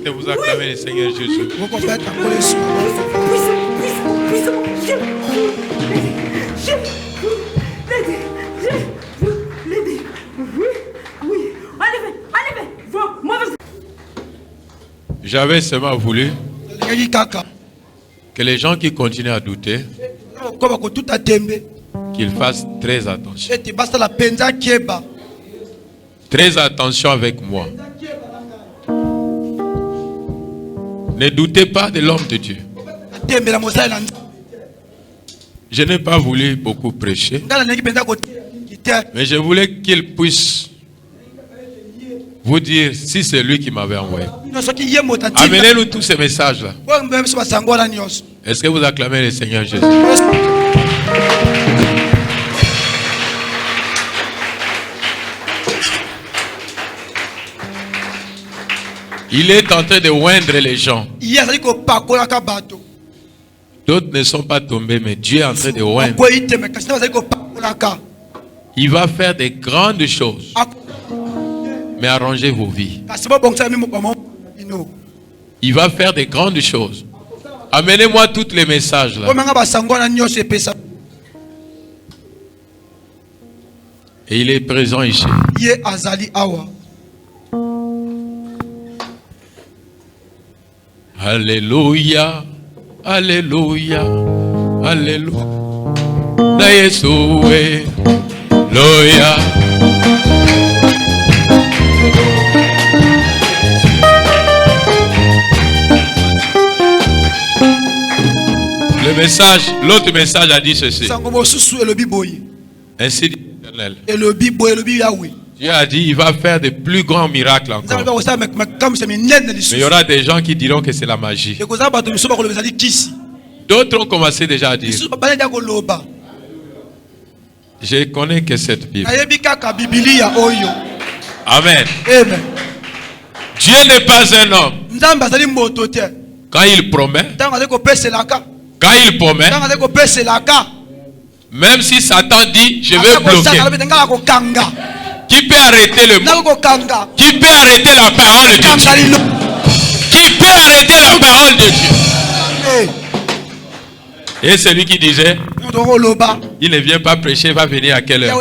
Vous acclamez le Seigneur Jésus. J'avais seulement voulu que les gens qui continuent à douter qu'ils fassent très attention. Très attention avec moi. Ne doutez pas de l'homme de Dieu. Je n'ai pas voulu beaucoup prêcher, mais je voulais qu'il puisse vous dire si c'est lui qui m'avait envoyé. Amenez-nous tous ces messages-là. Est-ce que vous acclamez le Seigneur Jésus? Il est en train de oindre les gens. D'autres ne sont pas tombés, mais Dieu est en train de oindre. Il va faire des grandes choses. Mais arrangez vos vies. Il va faire des grandes choses. Amenez-moi tous les messages là. Et il est présent ici. Alléluia, Alléluia, Alléluia. Na Yesuwe, Loya. Le message, l'autre message a dit ceci. Ainsi dit l'Éternel. Dieu a dit il va faire de plus grands miracles encore. Mais il y aura des gens qui diront que c'est la magie. D'autres ont commencé déjà à dire. Je connais que cette Bible. Amen. Dieu n'est pas un homme. Quand il promet, même si Satan dit je vais bloquer, Qui peut arrêter le monde? Qui peut arrêter la parole de Dieu? Qui peut arrêter la parole de Dieu? Et celui qui disait, il ne vient pas prêcher, va venir à quelle heure?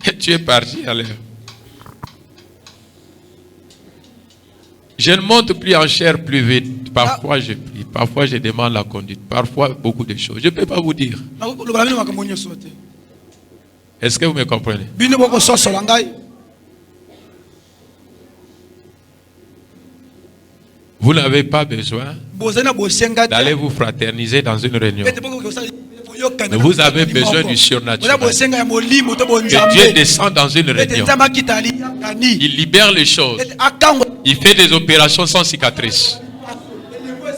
Et tu es parti à l'heure. Je ne monte plus en chair plus vite. Parfois je prie, parfois je demande la conduite, parfois beaucoup de choses. Je ne peux pas vous dire. Est-ce que vous me comprenez? Vous n'avez pas besoin d'aller vous fraterniser dans une réunion. Mais vous avez besoin du surnaturel. Que Dieu descend dans une réunion. Il libère les choses. Il fait des opérations sans cicatrice.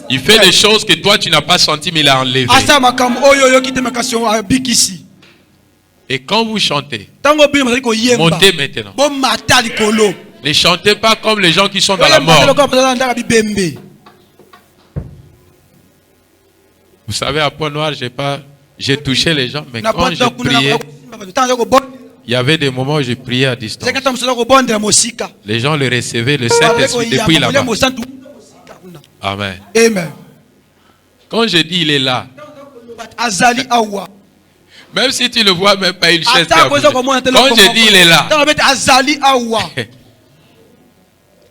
Il fait des choses que toi tu n'as pas senti, mais il a enlevé. Et quand vous chantez, montez maintenant. Ne chantez pas comme les gens qui sont dans la mort. Vous savez, à Pont-Noir, j'ai touché les gens, mais quand je priais, il y avait des moments où je priais à distance. Les gens le recevaient, le Saint-Esprit, depuis là-bas. Amen. Quand je dis il est là, même si tu ne le vois même pas, il chaise. Quand je dis il est là,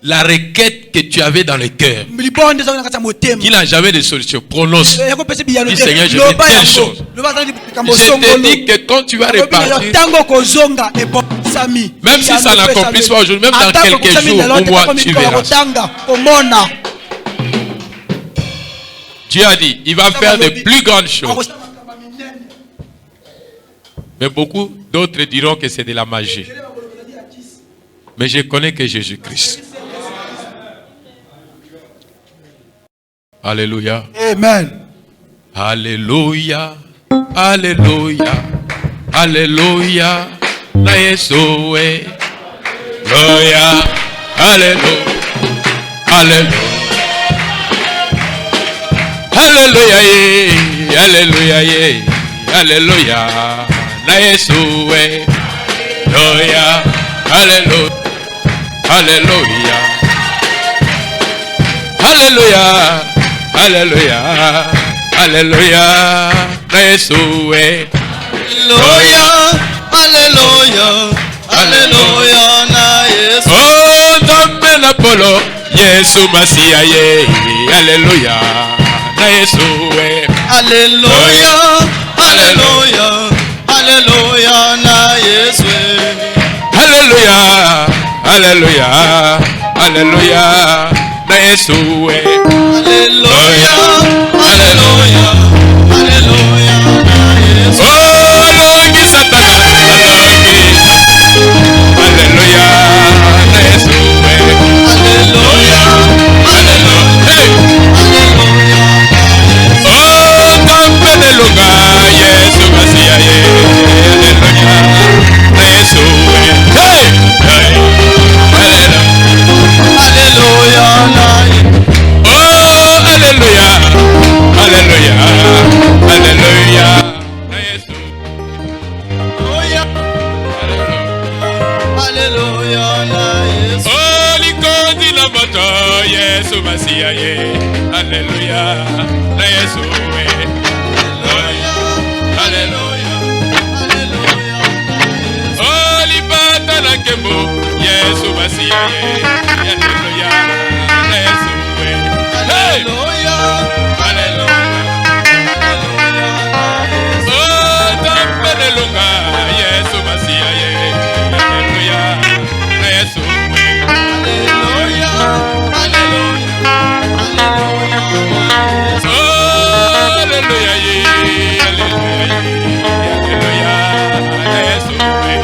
la requête que tu avais dans le cœur, qui n'a jamais de solution, prononce. Dis Seigneur, je veux telle chose. Je te dis que quand tu vas repartir, même si ça n'accomplisse pas aujourd'hui, même dans quelques jours ou mois, tu verras. Dieu a dit, il va faire de plus grandes choses. Mais beaucoup d'autres diront que c'est de la magie. Mais je connais que Jésus-Christ. Alléluia. Amen. Alléluia. Alléluia. Alléluia. Na Yesu we. Alléluia. Alléluia. Alléluia. Alléluia. Alléluia. Na Yesu we. Alléluia. Alléluia. Alléluia. Alléluia. Alléluia. Alléluia. Na Yesu we. Alléluia. Alléluia. Alléluia. Na Yesu. Oh, Nzambe na polo. Yesu Masia ye. Alléluia. Na Yesu we. Alléluia. Alléluia. Alléluia. Na Yesu. Alléluia. Alléluia. Alléluia. Na Yesu we. Alléluia. Alléluia. Alléluia. Na Yesu. Oh, longi Satana. Alléluia. Na Yesu we. Alléluia. Alléluia. Oh, Nzambe na longa. Yesu Masia ye. Alléluia. Na Yesu we. Hey. Alléluia. Alléluia. Oh, Alléluia. Alléluia. Alléluia. Na Yesu. Alléluia. Na Yesu. Oh, likondi na moto. Yesu Masia ye. Alléluia. Na Yesu we. Alléluia. Oh, libata na kembo. Yesu Masia ye. Alléluia. Na Yesu we. Hey! Alléluia. Oh, Nzambe longa. Yesu Masia ye. Alléluia. Na Yesu we. Oh, Alléluia ye. Alléluia ye. Alléluia. Na Yesu we.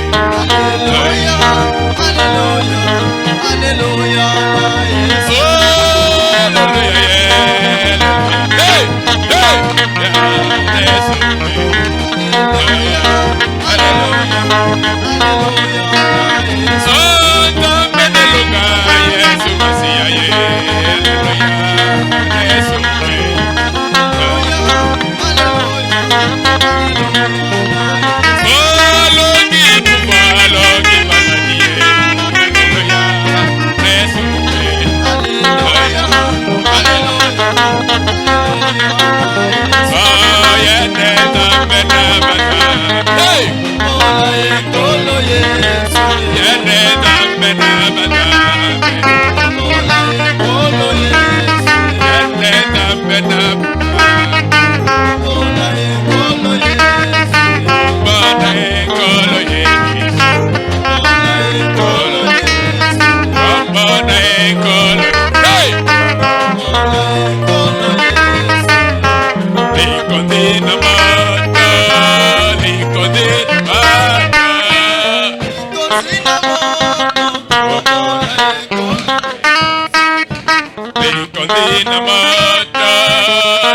Bina mata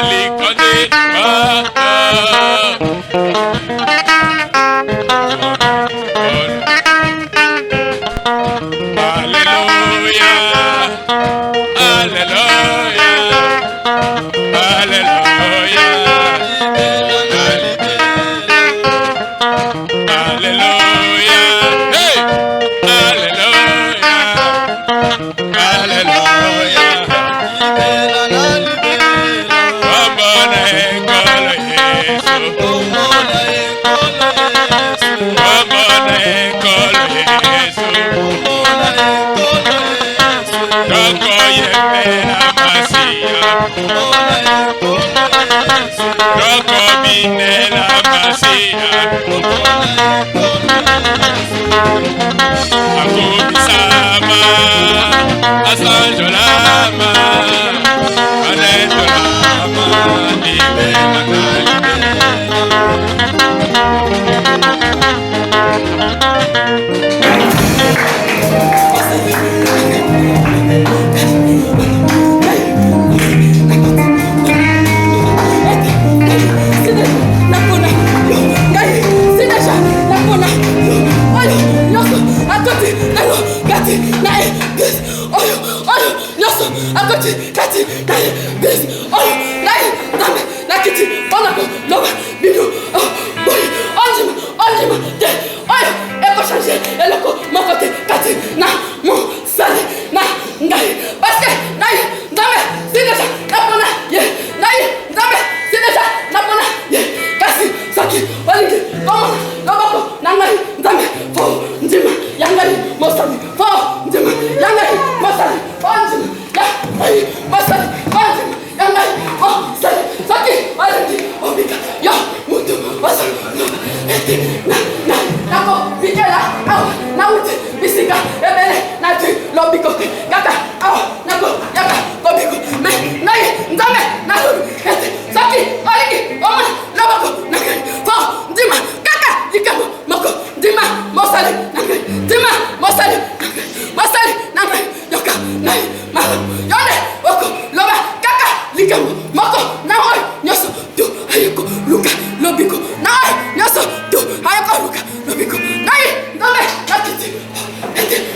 likane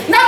na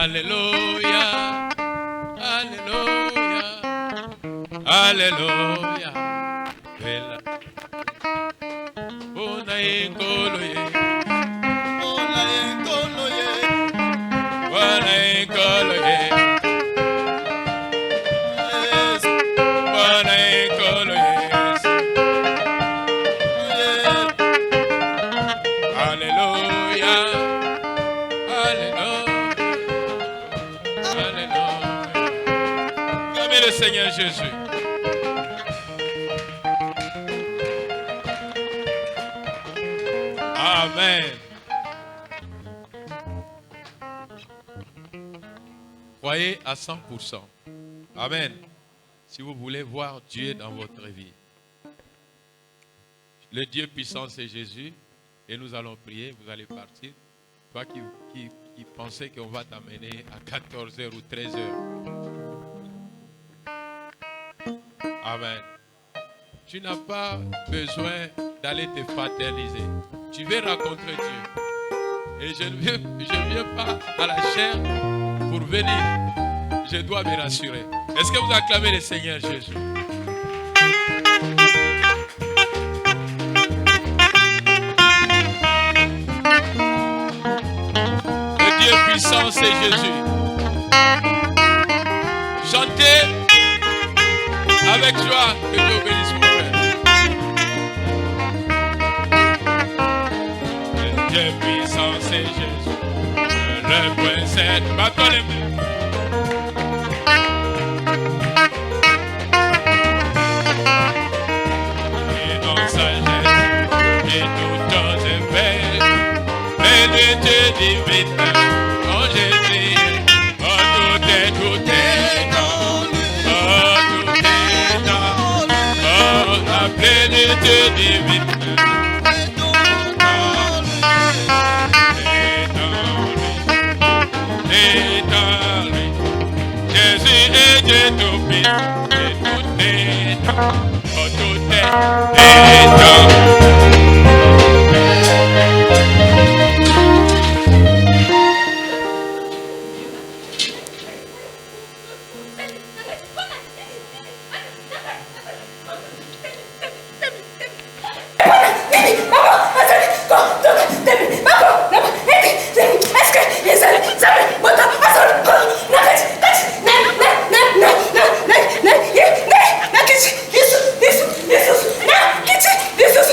Alléluia. Alléluia. Alléluia. Bella. Ona enkoloye. Ona enkoloye. Ona enkoloye. Yes. Ona enkoloye. Yes. Alléluia. Alléluia. Alléluia. Acclamez le Seigneur Jésus. Amen. Croyez à 100%. Amen. Si vous voulez voir Dieu dans votre vie. Le Dieu puissant, c'est Jésus. Et nous allons prier. Vous allez partir. Toi qui pensais qu'on va t'amener à 14h ou 13h. Amen. Tu n'as pas besoin d'aller te fraterniser. Tu veux rencontrer Dieu. Et je ne viens pas à la chair pour venir. Je dois me rassurer. Est-ce que vous acclamez le Seigneur Jésus? Le Dieu puissant, c'est Jésus. Chantez avec joie que Dieu bénisse mon frère. Le Dieu puissant, c'est Jésus. Le point 7, battons les mains. Et en sagesse, et tout en effet, et de Dieu divine, en Jésus, tout est dans lui, tout est dans la plénitude divine. Jésus est Dieu tout puissant, et tout est dans, tout est dans. Jesus,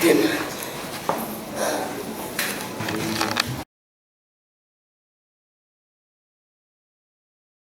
Amen.